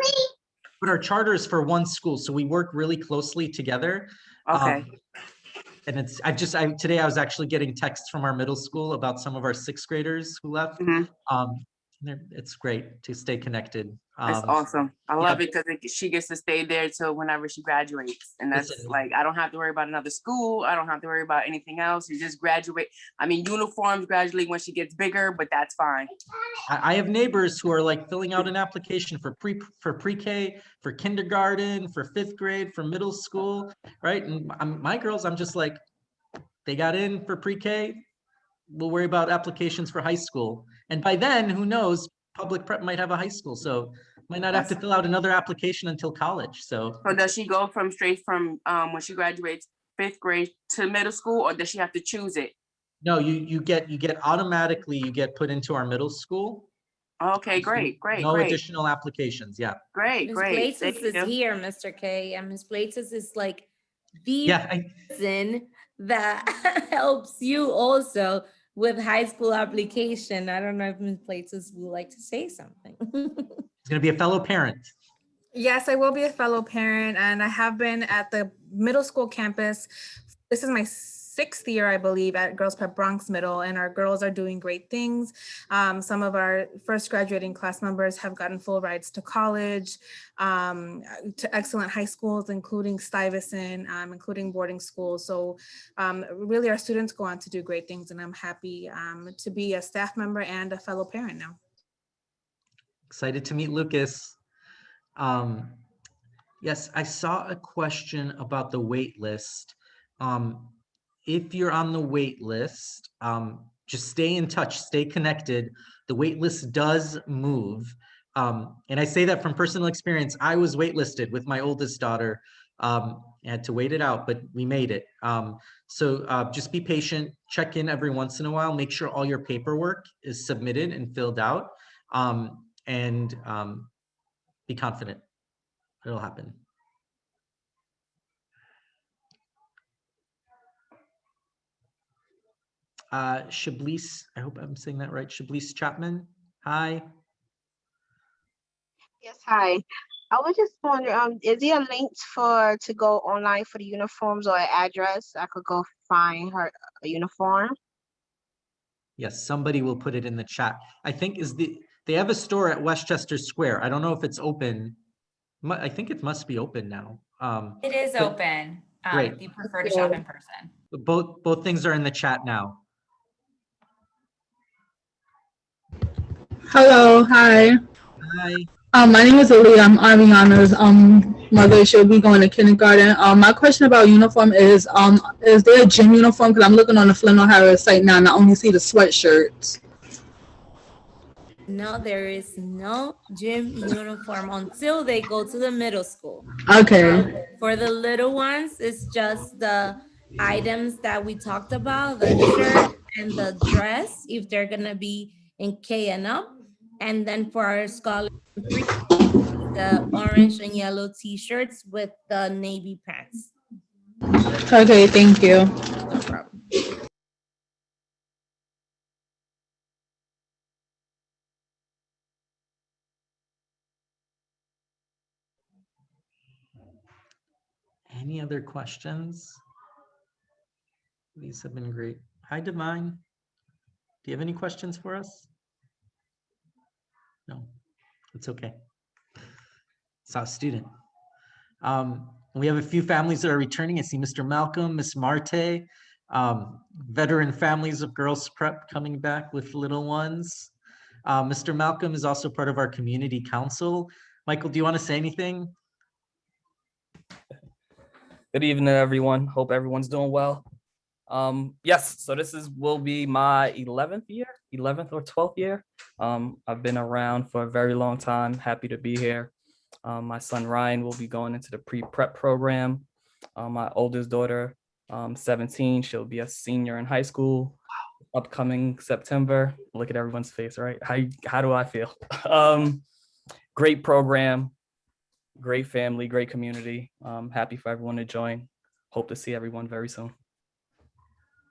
But our charter is for one school, so we work really closely together. Okay. And today I was actually getting texts from our middle school about some of our 6th graders who left. It's great to stay connected. That's awesome. I love yeah. it because she gets to stay there till whenever she graduates. And that's Listen, like, I don't have to worry about another school. I don't have to worry about anything else. You just graduate. I mean, uniforms gradually when she gets bigger, but that's fine. I have neighbors who are like filling out an application for pre-K, for kindergarten, for 5th grade, for middle school, right? And my girls, I'm just like, they got in for pre-K. We'll worry about applications for high school. And by then, who knows, public prep might have a high school. So might not have to fill out another application until college. So does she go straight from when she graduates 5th grade to middle school, or does she have to choose it? No, you get automatically, put into our middle school. Okay, great. No additional applications. Yeah. Great. Ms. Places is here, Mr. K, and Ms. Places is like the person that helps you also with high school application. I don't know if Ms. Places would like to say something. It's going to be a fellow parent. Yes, I will be a fellow parent, and I have been at the middle school campus. This is my 6th year, I believe, at Girls Prep Bronx Middle, and our girls are doing great things. Some of our first graduating class members have gotten full rides to college, to excellent high schools, including Stuyvesant, including boarding schools. So really our students go on to do great things, and I'm happy to be a staff member and a fellow parent now. Excited to meet Lucas. Yes, I saw a question about the wait list. If you're on the wait list, just stay in touch, stay connected. The wait list does move. And I say that from personal experience. I was waitlisted with my oldest daughter had to wait it out, but we made it. So just be patient, check in every once in a while, make sure all your paperwork is submitted and filled out, and be confident it'll happen. Shablis, I hope I'm saying that right. Shablis Chapman, hi. Yes, hi. I was just wondering, is there a link to go online for the uniforms or an address? I could go find her a uniform. Yes, somebody will put it in the chat. I think they have a store at Westchester Square. I don't know if it's open. I think it must be open now. It is but open. Great. If you prefer to shop in person. Both things are in the chat now. Hello, hi. Hi. My name is Ali. I'm Ariana's mother. She'll be going to kindergarten. My question about uniform is there a gym uniform? Because I'm looking on the Flint, Ohio site now, and I only see the sweatshirts. No, there is no gym uniform until they go to the middle school. Okay. For the little ones, it's just the items that we talked about, the shirt and the dress, if they're gonna be in K and up. And then for our scholars, the orange and yellow t-shirts with the navy pants. Okay, thank you. No problem. Any other questions? These have been great. Hi, Divine. Do you have any questions for us? No, it's okay. It's our student. We have a few families that are returning. I see Mr. Malcolm, Miss Marte, veteran families of Girls Prep coming back with little ones. Mr. Malcolm is also part of our community council. Michael, do you want to say anything? Good evening, everyone. Hope everyone's doing well. Yes, so this will be my 11th or 12th year. I've been around for a very long time. Happy to be here. My son Ryan will be going into the pre-prep program. My oldest daughter, 17, she'll be a senior in high school. Upcoming September. Look at everyone's face, right? How do I feel? Great program, great family, great community. Happy for everyone to join. Hope to see everyone very soon.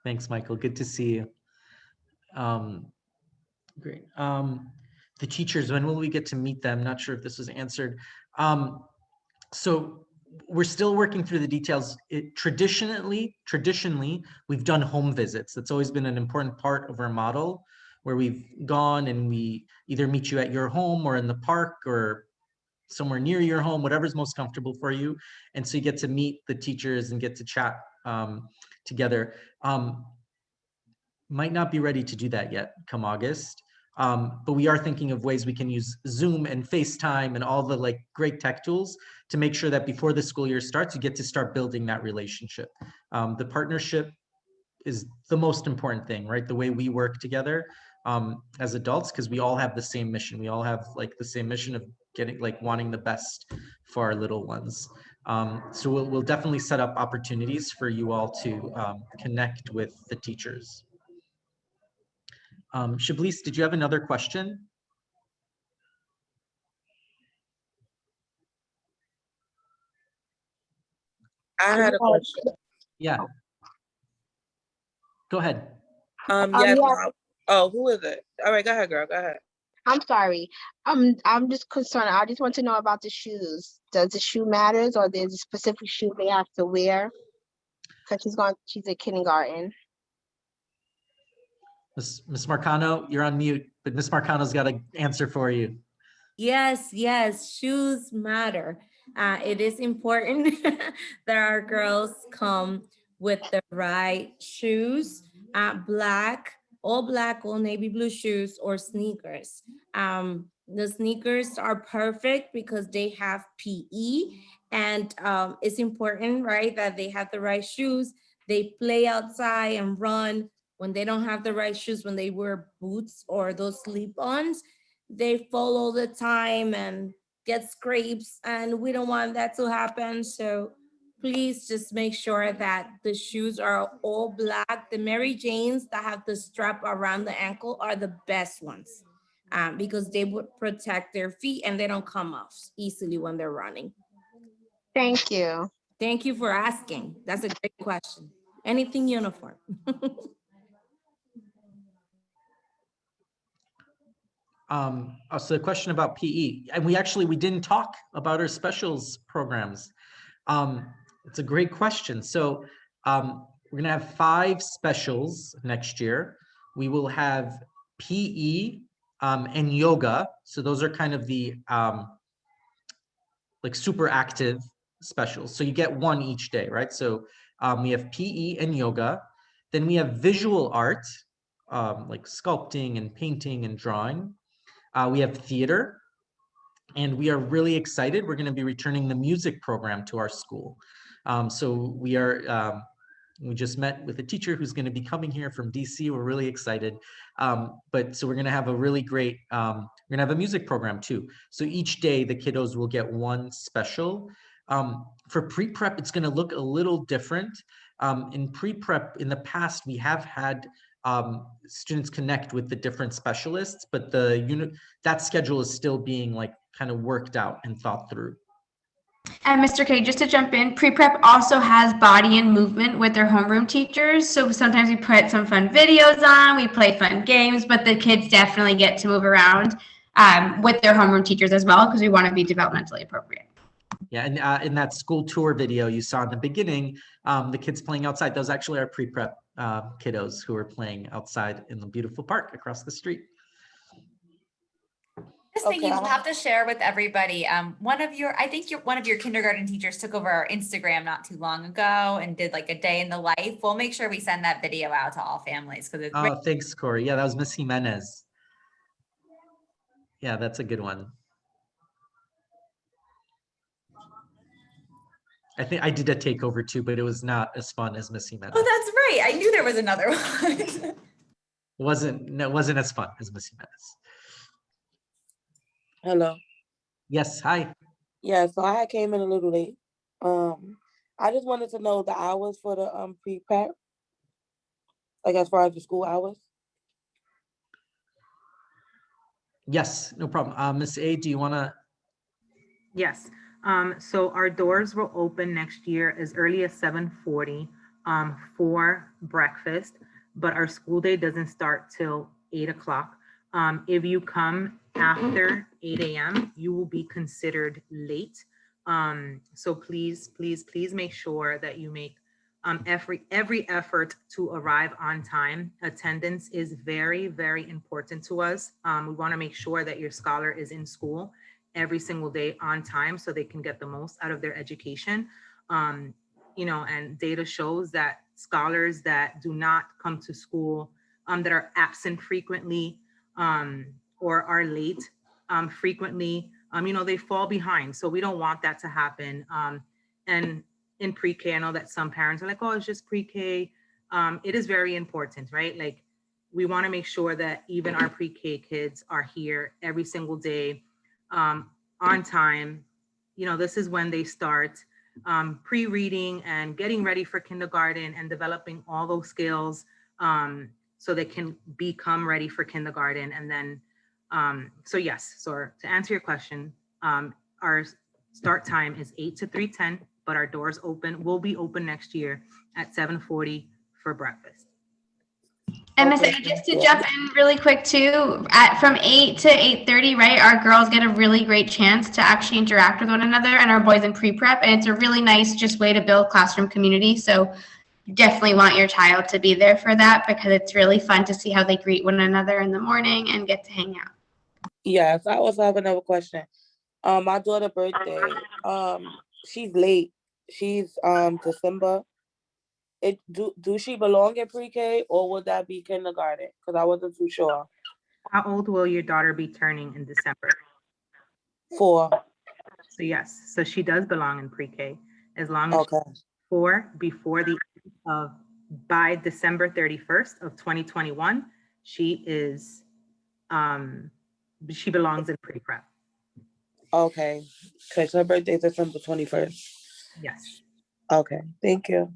Thanks, Michael. Good to see you. Great. The teachers, when will we get to meet them? Not sure if this was answered. So we're still working through the details. Traditionally, we've done home visits. That's always been an important part of our model, where we've gone and we either meet you at your home or in the park or somewhere near your home, whatever's most comfortable for you. And so you get to meet the teachers and get to chat together. Might not be ready to do that yet come August. But we are thinking of ways we can use Zoom and FaceTime and all the great tech tools to make sure that before the school year starts, you get to start building that relationship. The partnership is the most important thing, right? The way we work together as adults, because we all have the same mission. We all have the same mission of wanting the best for our little ones. So we'll definitely set up opportunities for you all to connect with the teachers. Shablis, did you have another question? I had a question. Yeah. Go ahead. Yeah. Yeah. Oh, who is it? All right, go ahead, girl. Go ahead. I'm sorry. I'm just concerned. I just want to know about the shoes. Does the shoe matters, or there's a specific shoe they have to wear? Because she's in kindergarten. Miss Marcano, you're on mute, but Miss Marcano's got an answer for you. Yes, shoes matter. It is important that our girls come with the right shoes, all black, all navy blue shoes or sneakers. The sneakers are perfect because they have PE, and it's important, right, that they have the right shoes. They play outside and run. When they don't have the right shoes, when they wear boots or those slip-ons, they fall all the time and get scrapes, and we don't want that to happen. So please just make sure that the shoes are all black. The Mary Janes that have the strap around the ankle are the best ones because they would protect their feet and they don't come off easily when they're running. Thank you. Thank you for asking. That's a great question. Anything uniform. So the question about PE, and we didn't talk about our specials programs. It's a great question. So we're gonna have 5 specials next year. We will have PE and yoga. So those are kind of the like super active specials. So you get one each day, right? So we have PE and yoga. Then we have visual art, like sculpting and painting and drawing. We have theater, and we are really excited. We're going to be returning the music program to our school. So we just met with a teacher who's going to be coming here from DC. We're really excited. But so we're going to have a really great, we're going to have a music program too. So each day the kiddos will get one special. For pre-prep, it's going to look a little different. In pre-prep, in the past, we have had students connect with the different specialists, but that schedule is still being like kind of worked out and thought through. And Mr. K, just to jump in, pre-prep also has body and movement with their homeroom teachers. So sometimes we put some fun videos on, we play fun games, but the kids definitely get to move around with their homeroom teachers as well, because we want to be developmentally appropriate. Yeah, and in that school tour video you saw in the beginning, the kids playing outside, those actually are pre-prep kiddos who are playing outside in the beautiful park across the street. Just thinking, we'll have to share with everybody. One of your kindergarten teachers took over our Instagram not too long ago and did like a day in the life. We'll make sure we send that video out to all families because it's Oh, thanks, Corey. Yeah, that was Miss Jimenez. Yeah, that's a good one. I think I did a takeover too, but it was not as fun as Miss Jimenez. Oh, that's right. I knew there was another one. It wasn't as fun as Miss Jimenez. Hello. Yes, hi. Yeah, so I came in a little late. I just wanted to know the hours for the pre-prep, like as far as the school hours. Yes, no problem. Miss A, do you want to? Yes. So our doors will open next year as early as 7:40 for breakfast, but our school day doesn't start till 8 o'clock. If you come after 8 a.m., you will be considered late. So please make sure that you make every effort to arrive on time. Attendance is very, very important to us. We want to make sure that your scholar is in school every single day on time so they can get the most out of their education. And data shows that scholars that do not come to school, that are absent frequently or are late frequently, they fall behind. So we don't want that to happen. And in pre-K, I know that some parents are like, oh, it's just pre-K. It is very important, right? Like we want to make sure that even our pre-K kids are here every single day on time. This is when they start pre-reading and getting ready for kindergarten and developing all those skills so they can become ready for kindergarten. And then, so to answer your question, our start time is 8 to 3:10, but our doors will be open next year at 7:40 for breakfast. And Miss A, just to jump in really quick too, from 8 to 8:30, right, our girls get a really great chance to actually interact with one another, and our boys in pre-prep, and it's a really nice just way to build classroom community. So definitely want your child to be there for that because it's really fun to see how they greet one another in the morning and get to hang out. Yes, I also have another question. My daughter's birthday, she's late. She's December. Do she belong in pre-K or would that be kindergarten? Because I wasn't too sure. How old will your daughter be turning in December? 4. So yes, so she does belong in pre-K as long as she's 4 before the end of, by December 31st of 2021, she belongs in pre-prep. Okay, because her birthday is December 21st. Yes. Okay, thank you.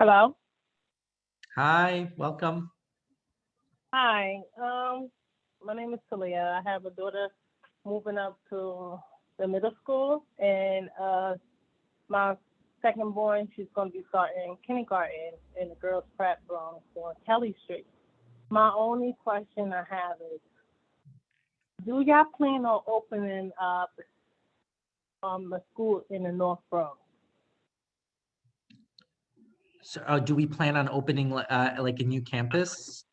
Hello. Hi, welcome. Hi. My name is Talia. I have a daughter moving up to the middle school, and my second born, she's going to be starting kindergarten in the girls' prep Bronx on Kelly Street. My only question I have is, do y'all plan on opening up the school in the North Bronx? So do we plan on opening like a new campus?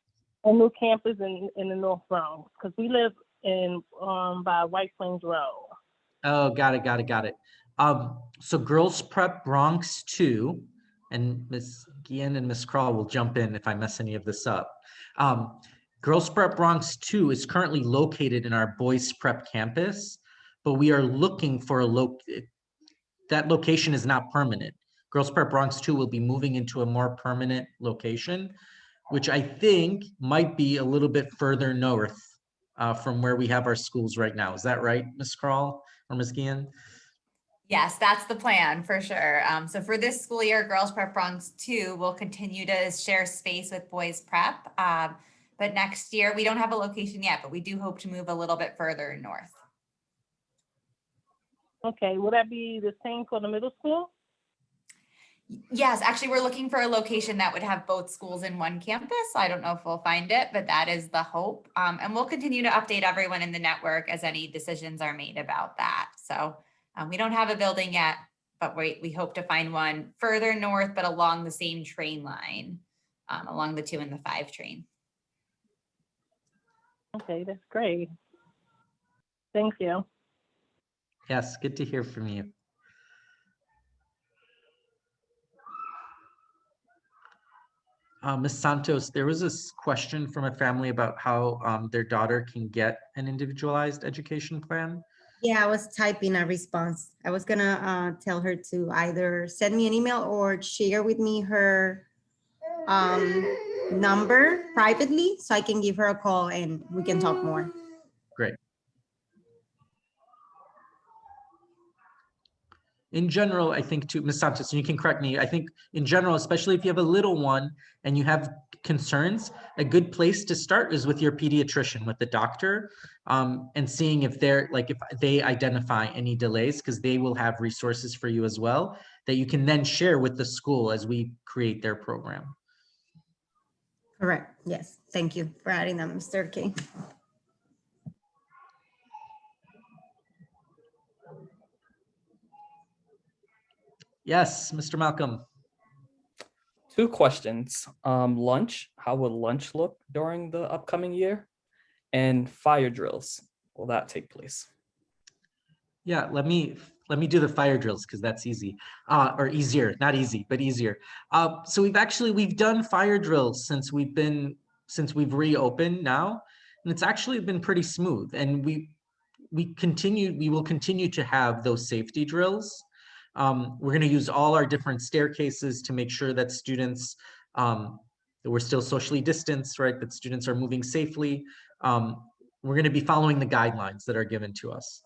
A new campus in the North Bronx, because we live in by White Plains Road. Oh, got it. So Girls Prep Bronx 2, and Miss Guillen and Miss Kroll will jump in if I mess any of this up. Girls Prep Bronx 2 is currently located in our Boys Prep campus, but we are looking for that location is not permanent. Girls Prep Bronx 2 will be moving into a more permanent location, which I think might be a little bit further north from where we have our schools right now. Is that right, Ms. Kroll or Ms. Guillen? Yes, that's the plan for sure. So for this school year, Girls Prep Bronx 2 will continue to share space with Boys Prep. But next year, we don't have a location yet, but we do hope to move a little bit further north. Okay, will that be the same for the middle school? Yes, actually, we're looking for a location that would have both schools in one campus. I don't know if we'll find it, but that is the hope. And we'll continue to update everyone in the network as any decisions are made about that. So we don't have a building yet, but we hope to find one further north, but along the same train line, along the 2 and the 5 train. Okay, that's great. Thank you. Yes, good to hear from you. Ms. Santos, there was this question from a family about how their daughter can get an individualized education plan. Yeah, I was typing a response. I was gonna tell her to either send me an email or share with me her number privately so I can give her a call and we can talk more. Great. In general, I think too, Ms. Santos, and you can correct me, I think in general, especially if you have a little one and you have concerns, a good place to start is with your pediatrician, with the doctor, and seeing if if they identify any delays, because they will have resources for you as well that you can then share with the school as we create their program. Correct. Yes. Thank you for adding that, Mr. King. Yes, Mr. Malcolm. 2 questions. Lunch, how will lunch look during the upcoming year? And fire drills, will that take place? Yeah, let me do the fire drills because that's easy, or easier, not easy, but easier. So we've done fire drills since we've reopened now, and it's actually been pretty smooth. And we will continue to have those safety drills. We're going to use all our different staircases to make sure that students, that we're still socially distanced, right? That students are moving safely. We're going to be following the guidelines that are given to us.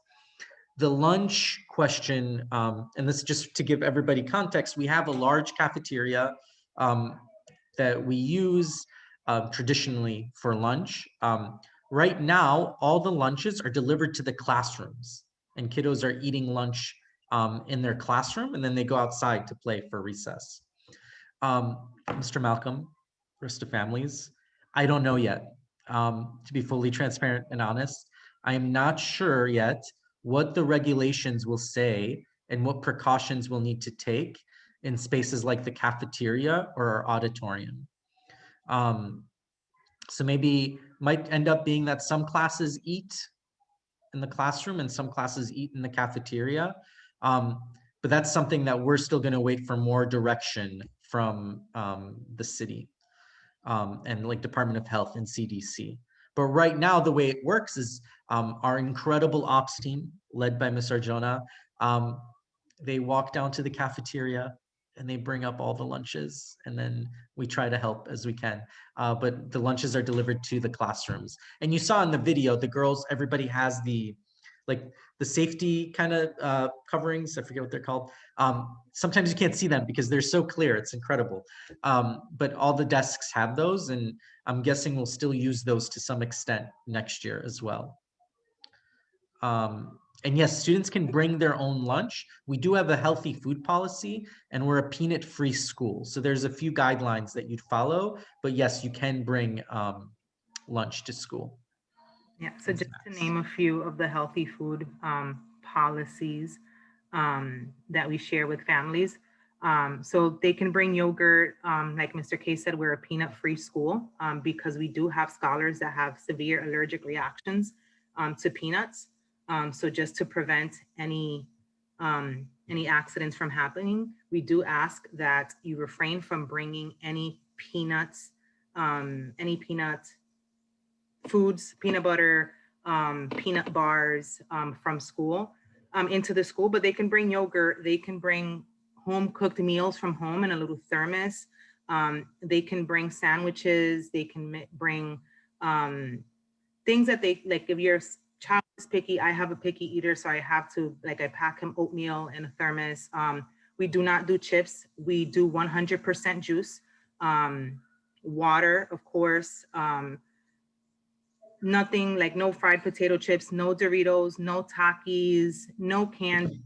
The lunch question, and this just to give everybody context, we have a large cafeteria that we use traditionally for lunch. Right now, all the lunches are delivered to the classrooms, and kiddos are eating lunch in their classroom, and then they go outside to play for recess. Mr. Malcolm, rest of families, I don't know yet. To be fully transparent and honest, I am not sure yet what the regulations will say and what precautions we'll need to take in spaces like the cafeteria or our auditorium. So maybe might end up being that some classes eat in the classroom and some classes eat in the cafeteria. But that's something that we're still going to wait for more direction from the city and like Department of Health and CDC. But right now, the way it works is our incredible ops team led by Ms. Arjona, they walk down to the cafeteria and they bring up all the lunches, and then we try to help as we can. But the lunches are delivered to the classrooms. And you saw in the video, the girls, everybody has the like the safety kind of coverings. I forget what they're called. Sometimes you can't see them because they're so clear. It's incredible. But all the desks have those, and I'm guessing we'll still use those to some extent next year as well. And yes, students can bring their own lunch. We do have a healthy food policy, and we're a peanut-free school. So there's a few guidelines that you'd follow, but yes, you can bring lunch to school. Yeah, so just to name a few of the healthy food policies that we share with families. So they can bring yogurt. Like Mr. K said, we're a peanut-free school because we do have scholars that have severe allergic reactions to peanuts. So just to prevent any accidents from happening, we do ask that you refrain from bringing any peanuts, foods, peanut butter, peanut bars from school into the school, but they can bring yogurt, they can bring home cooked meals from home in a little thermos. They can bring sandwiches, they can bring things that they, like if your child is picky, I have a picky eater, so I have to, like I pack him oatmeal in a thermos. We do not do chips, we do 100% juice, water, of course, nothing like no fried potato chips, no Doritos, no Takis, no candy.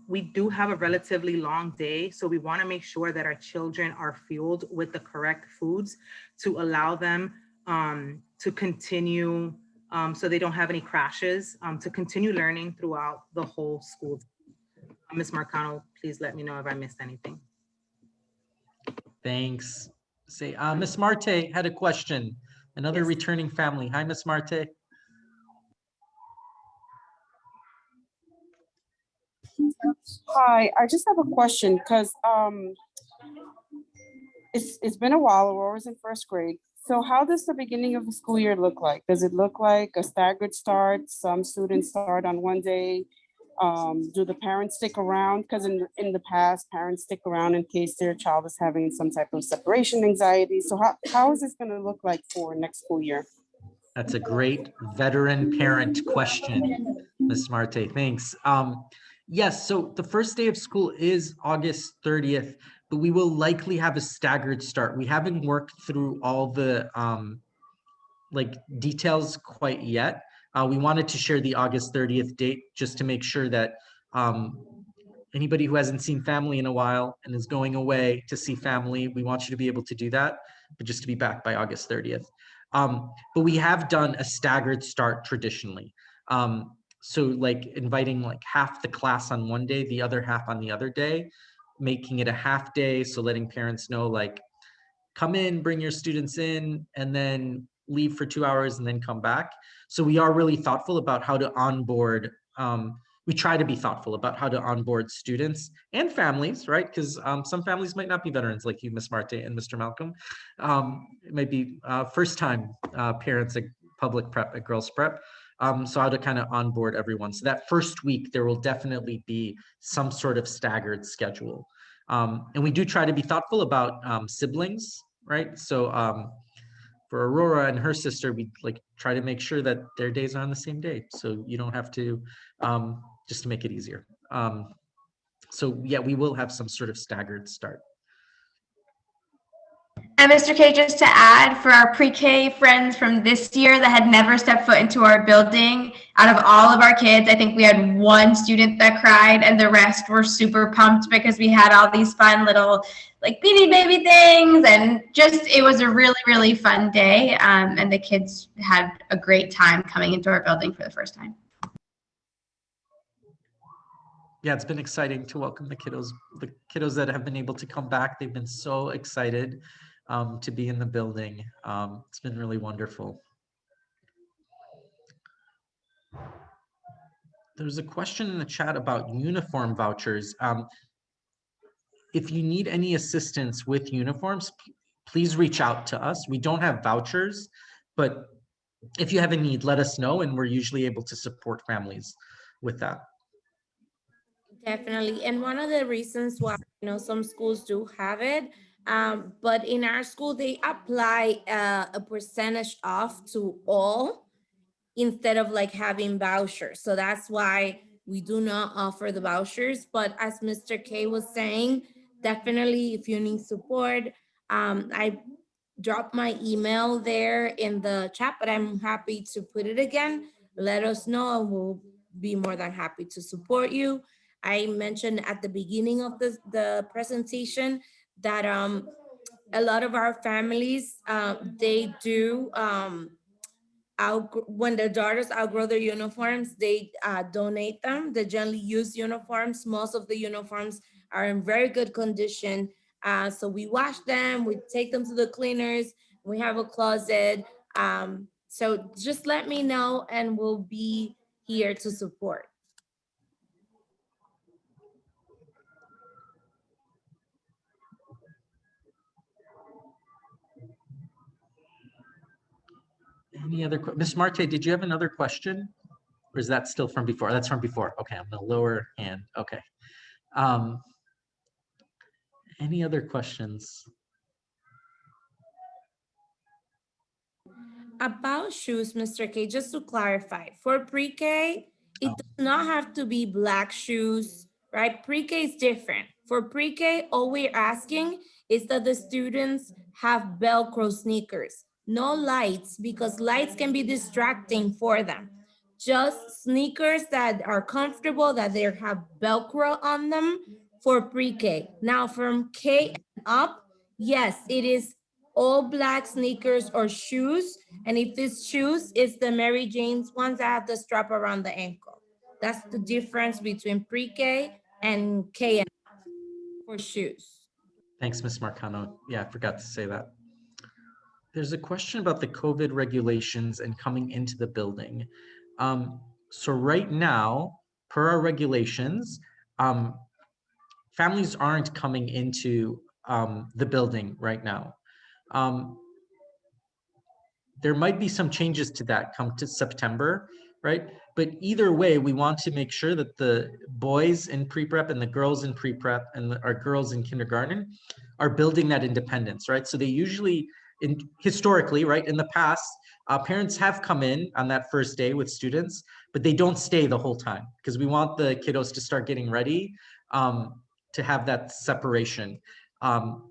We do have a relatively long day, so we want to make sure that our children are fueled with the correct foods to allow them to continue, so they don't have any crashes, to continue learning throughout the whole school. Ms. Marcano, please let me know if I missed anything. Thanks. Say, Ms. Marte had a question. Another Yes. returning family. Hi, Ms. Marte. Hi, I just have a question because it's been a while. We're always in first grade. So how does the beginning of the school year look like? Does it look like a staggered start? Some students start on one day. Do the parents stick around? Because in the past, parents stick around in case their child is having some type of separation anxiety. So how is this going to look like for next school year? That's a great veteran parent question, Ms. Marte. Thanks. Yes, so the first day of school is August 30th, but we will likely have a staggered start. We haven't worked through all the like details quite yet. We wanted to share the August 30th date just to make sure that anybody who hasn't seen family in a while and is going away to see family, we want you to be able to do that, but just to be back by August 30th. But we have done a staggered start traditionally. So like inviting like half the class on one day, the other half on the other day, making it a half day. So letting parents know like, come in, bring your students in, and then leave for 2 hours and then come back. So we are really thoughtful about how to onboard. We try to be thoughtful about how to onboard students and families, right? Because some families might not be veterans like you, Ms. Marte and Mr. Malcolm. It might be first-time parents at public prep, at girls prep. So how to kind of onboard everyone. So that first week, there will definitely be some sort of staggered schedule. And we do try to be thoughtful about siblings, right? So for Aurora and her sister, we like try to make sure that their days are on the same day. So you don't have to, just to make it easier. So yeah, we will have some sort of staggered start. And Mr. K, just to add, for our pre-K friends from this year that had never stepped foot into our building, out of all of our kids, I think we had one student that cried, and the rest were super pumped because we had all these fun little like Beanie Baby things, and just it was a really, really fun day. And the kids had a great time coming into our building for the first time. Yeah, it's been exciting to welcome the kiddos that have been able to come back. They've been so excited to be in the building. It's been really wonderful. There's a question in the chat about uniform vouchers. If you need any assistance with uniforms, please reach out to us. We don't have vouchers, but if you have a need, let us know, and we're usually able to support families with that. Definitely. And one of the reasons why, some schools do have it, but in our school, they apply a percentage off to all instead of like having vouchers. So that's why we do not offer the vouchers. But as Mr. K was saying, definitely if you need support, I dropped my email there in the chat, but I'm happy to put it again. Let us know and we'll be more than happy to support you. I mentioned at the beginning of the presentation that a lot of our families, they do, when their daughters outgrow their uniforms, they donate them. They generally use uniforms. Most of the uniforms are in very good condition. So we wash them, we take them to the cleaners, we have a closet. So just let me know and we'll be here to support. Any other, Ms. Marte, did you have another question? Or is that still from before? That's from before. Okay, I'm gonna lower hand. Okay. Any other questions? About shoes, Mr. K, just to clarify, for pre-K, it does not have to be black shoes, right? Pre-K is different. For pre-K, all we're asking is that the students have Velcro sneakers, no lights, because lights can be distracting for them. Just sneakers that are comfortable, that they have Velcro on them for pre-K. Now from K and up, yes, it is all black sneakers or shoes. And if it's shoes, it's the Mary Jane's ones that have the strap around the ankle. That's the difference between pre-K and K and for shoes. Thanks, Ms. Marcano. Yeah, I forgot to say that. There's a question about the COVID regulations and coming into the building. So right now, per our regulations, families aren't coming into the building right now. There might be some changes to that come to September, right? But either way, we want to make sure that the boys in pre-prep and the girls in pre-prep and our girls in kindergarten are building that independence, right? So they usually, historically, right, in the past, parents have come in on that first day with students, but they don't stay the whole time because we want the kiddos to start getting ready to have that separation. And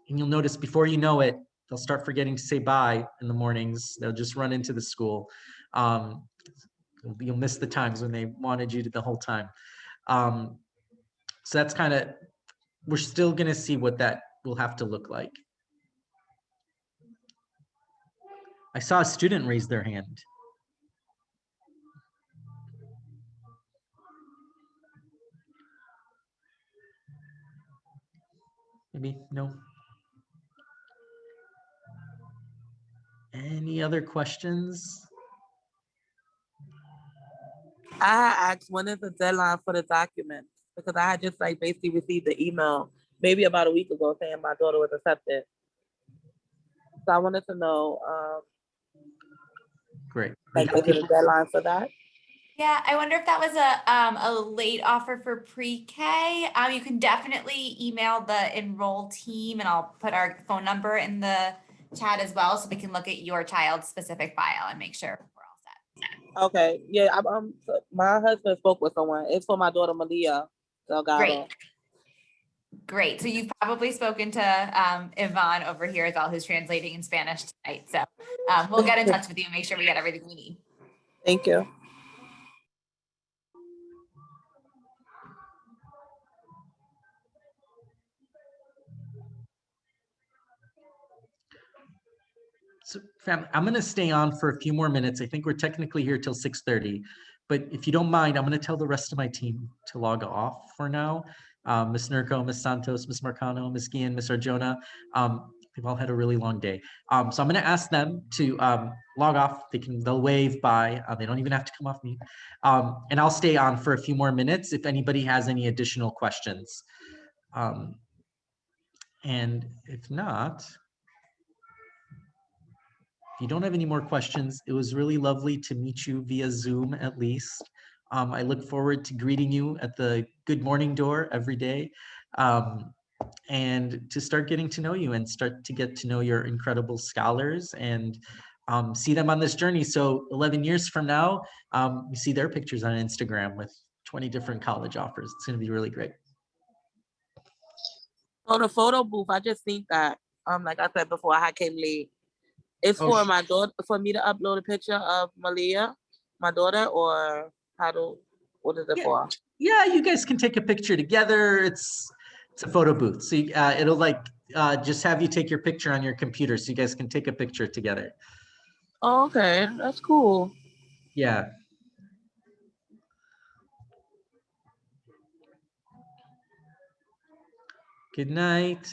you'll notice before you know it, they'll start forgetting to say bye in the mornings. They'll just run into the school. You'll miss the times when they wanted you to the whole time. So that's kind of, we're still gonna see what that will have to look like. I saw a student raise their hand. Maybe, no. Any other questions? I asked when is the deadline for the documents because I had just like basically received the email maybe about a week ago saying my daughter was accepted. So I wanted to know, Great. like, is it a deadline for that? Yeah, I wonder if that was a late offer for pre-K. You can definitely email the enroll team and I'll put our phone number in the chat as well so we can look at your child's specific file and make sure we're all set. Okay, yeah, so my husband spoke with someone. It's for my daughter Malia Delgado. Great. So you've probably spoken to Yvonne over here as well, who's translating in Spanish tonight. So we'll get in touch with you and make sure we get everything we need. Thank you. So fam, I'm gonna stay on for a few more minutes. I think we're technically here till 6:30, but if you don't mind, I'm gonna tell the rest of my team to log off for now. Ms. Nurko, Ms. Santos, Ms. Marcano, Ms. Guillen, Ms. Arjona, they've all had a really long day. So I'm gonna ask them to log off. They'll wave bye. They don't even have to come off mute. And I'll stay on for a few more minutes if anybody has any additional questions. And if not, if you don't have any more questions, it was really lovely to meet you via Zoom at least. I look forward to greeting you at the good morning door every day and to start getting to know you and start to get to know your incredible scholars and see them on this journey. So 11 years from now, you see their pictures on Instagram with 20 different college offers. It's going to be really great. So the photo booth, I just think that, like I said before, I came late. It's for my daughter, for me to upload a picture of Malia, my daughter, or what is it for? Yeah, you guys can take a picture together. It's a photo booth. So it'll like just have you take your picture on your computer so you guys can take a picture together. Oh, okay, that's cool. Yeah. Good night.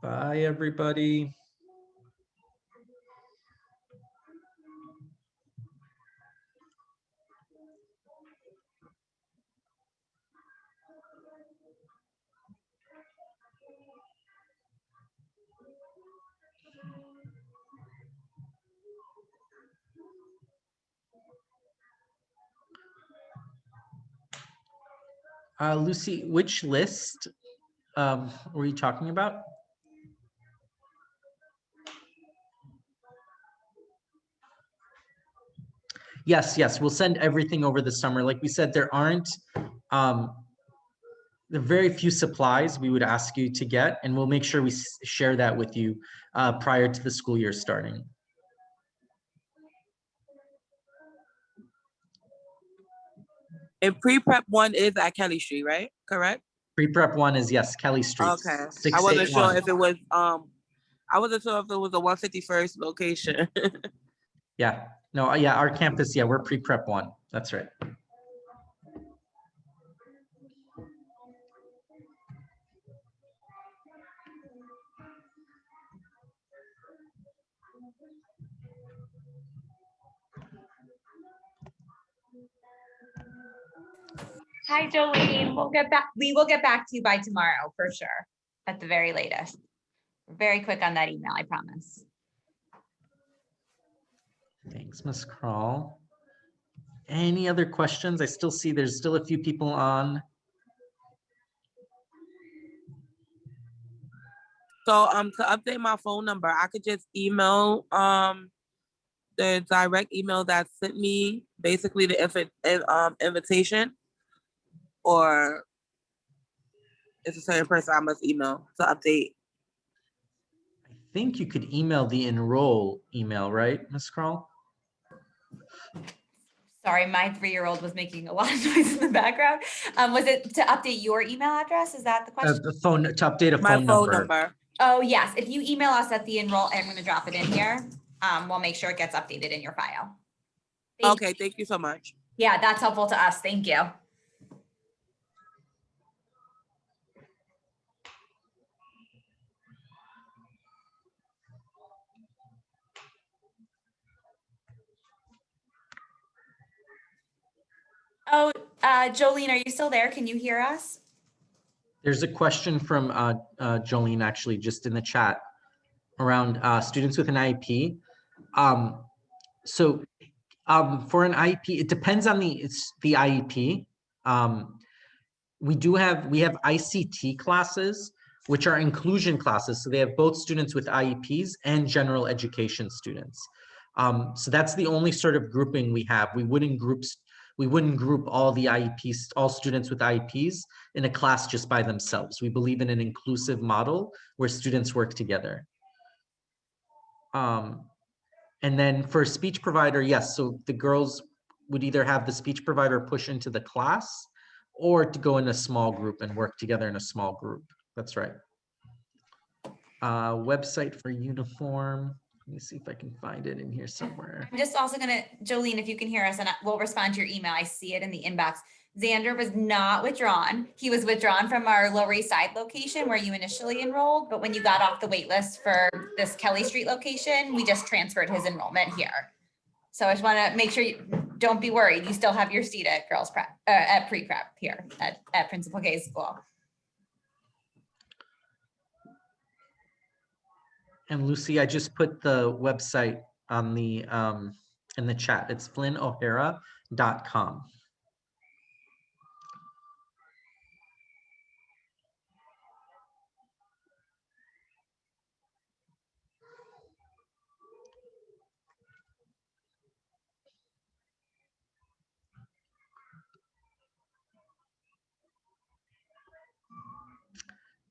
Bye, everybody. Lucy, which list were you talking about? Yes, we'll send everything over the summer. Like we said, there aren't the very few supplies we would ask you to get, and we'll make sure we share that with you prior to the school year starting. And pre-prep 1 is at Kelly Street, right? Correct? Pre-prep 1 is, yes, Kelly Street. Okay. 681. I wasn't sure if it was I wasn't sure if it was a 151st location. Yeah. No, yeah, our campus, yeah, we're pre-prep 1. That's right. Hi, Jolene. We will get back to you by tomorrow for sure, at the very latest. We're very quick on that email, I promise. Thanks, Ms. Kroll. Any other questions? I still see there's still a few people on. So to update my phone number, I could just email the direct email that sent me basically the invitation, or it's a certain person I must email to update. I think you could email the enroll email, right, Ms. Kroll? Sorry, my 3-year-old was making a lot of noise in the background. Was it to update your email address? Is that the question? The phone, to update a My phone phone number. number. Oh, yes. If you email us at the enroll, I'm going to drop it in here. We'll make sure it gets updated in your file. Okay, thank you so much. Yeah, that's helpful to us. Thank you. Oh, Jolene, are you still there? Can you hear us? There's a question from Jolene actually just in the chat around students with an IEP. For an IEP, it depends on the IEP. We have ICT classes, which are inclusion classes. So they have both students with IEPs and general education students. So that's the only sort of grouping we have. We wouldn't group all the IEPs, all students with IEPs in a class just by themselves. We believe in an inclusive model where students work together. And then for a speech provider, yes, so the girls would either have the speech provider push into the class or to go in a small group and work together in a small group. That's right. Website for uniform. Let me see if I can find it in here somewhere. I'm just also going to, Jolene, if you can hear us, and we'll respond to your email. I see it in the inbox. Xander was not withdrawn. He was withdrawn from our Lower East Side location where you initially enrolled, but when you got off the wait list for this Kelly Street location, we just transferred his enrollment here. So I just want to make sure you don't be worried. You still have your seat at girls prep, at pre-prep here at Principal K's school. And Lucy, I just put the website on the in the chat. It's flynnohara.com.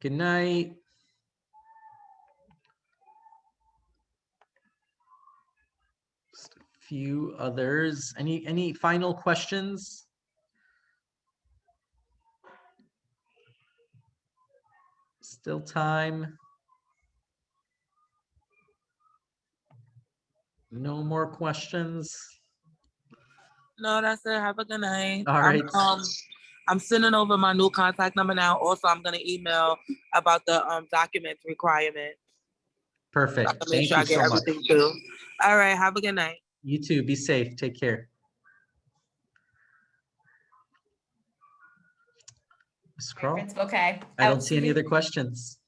Good night. Just a few others. Any final questions? Still time. No more questions. No, that's it. Have a good night. All right. I'm sending over my new contact number now. Also, I'm gonna email about the documents requirement. Perfect. Make Thank sure you I get so much. everything too. All right. Have a good night. You too. Be safe. Take care. Scroll. Principal, okay. I don't see any other questions.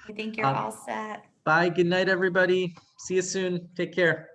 I think you're all set. Bye. Good night, everybody. See you soon. Take care.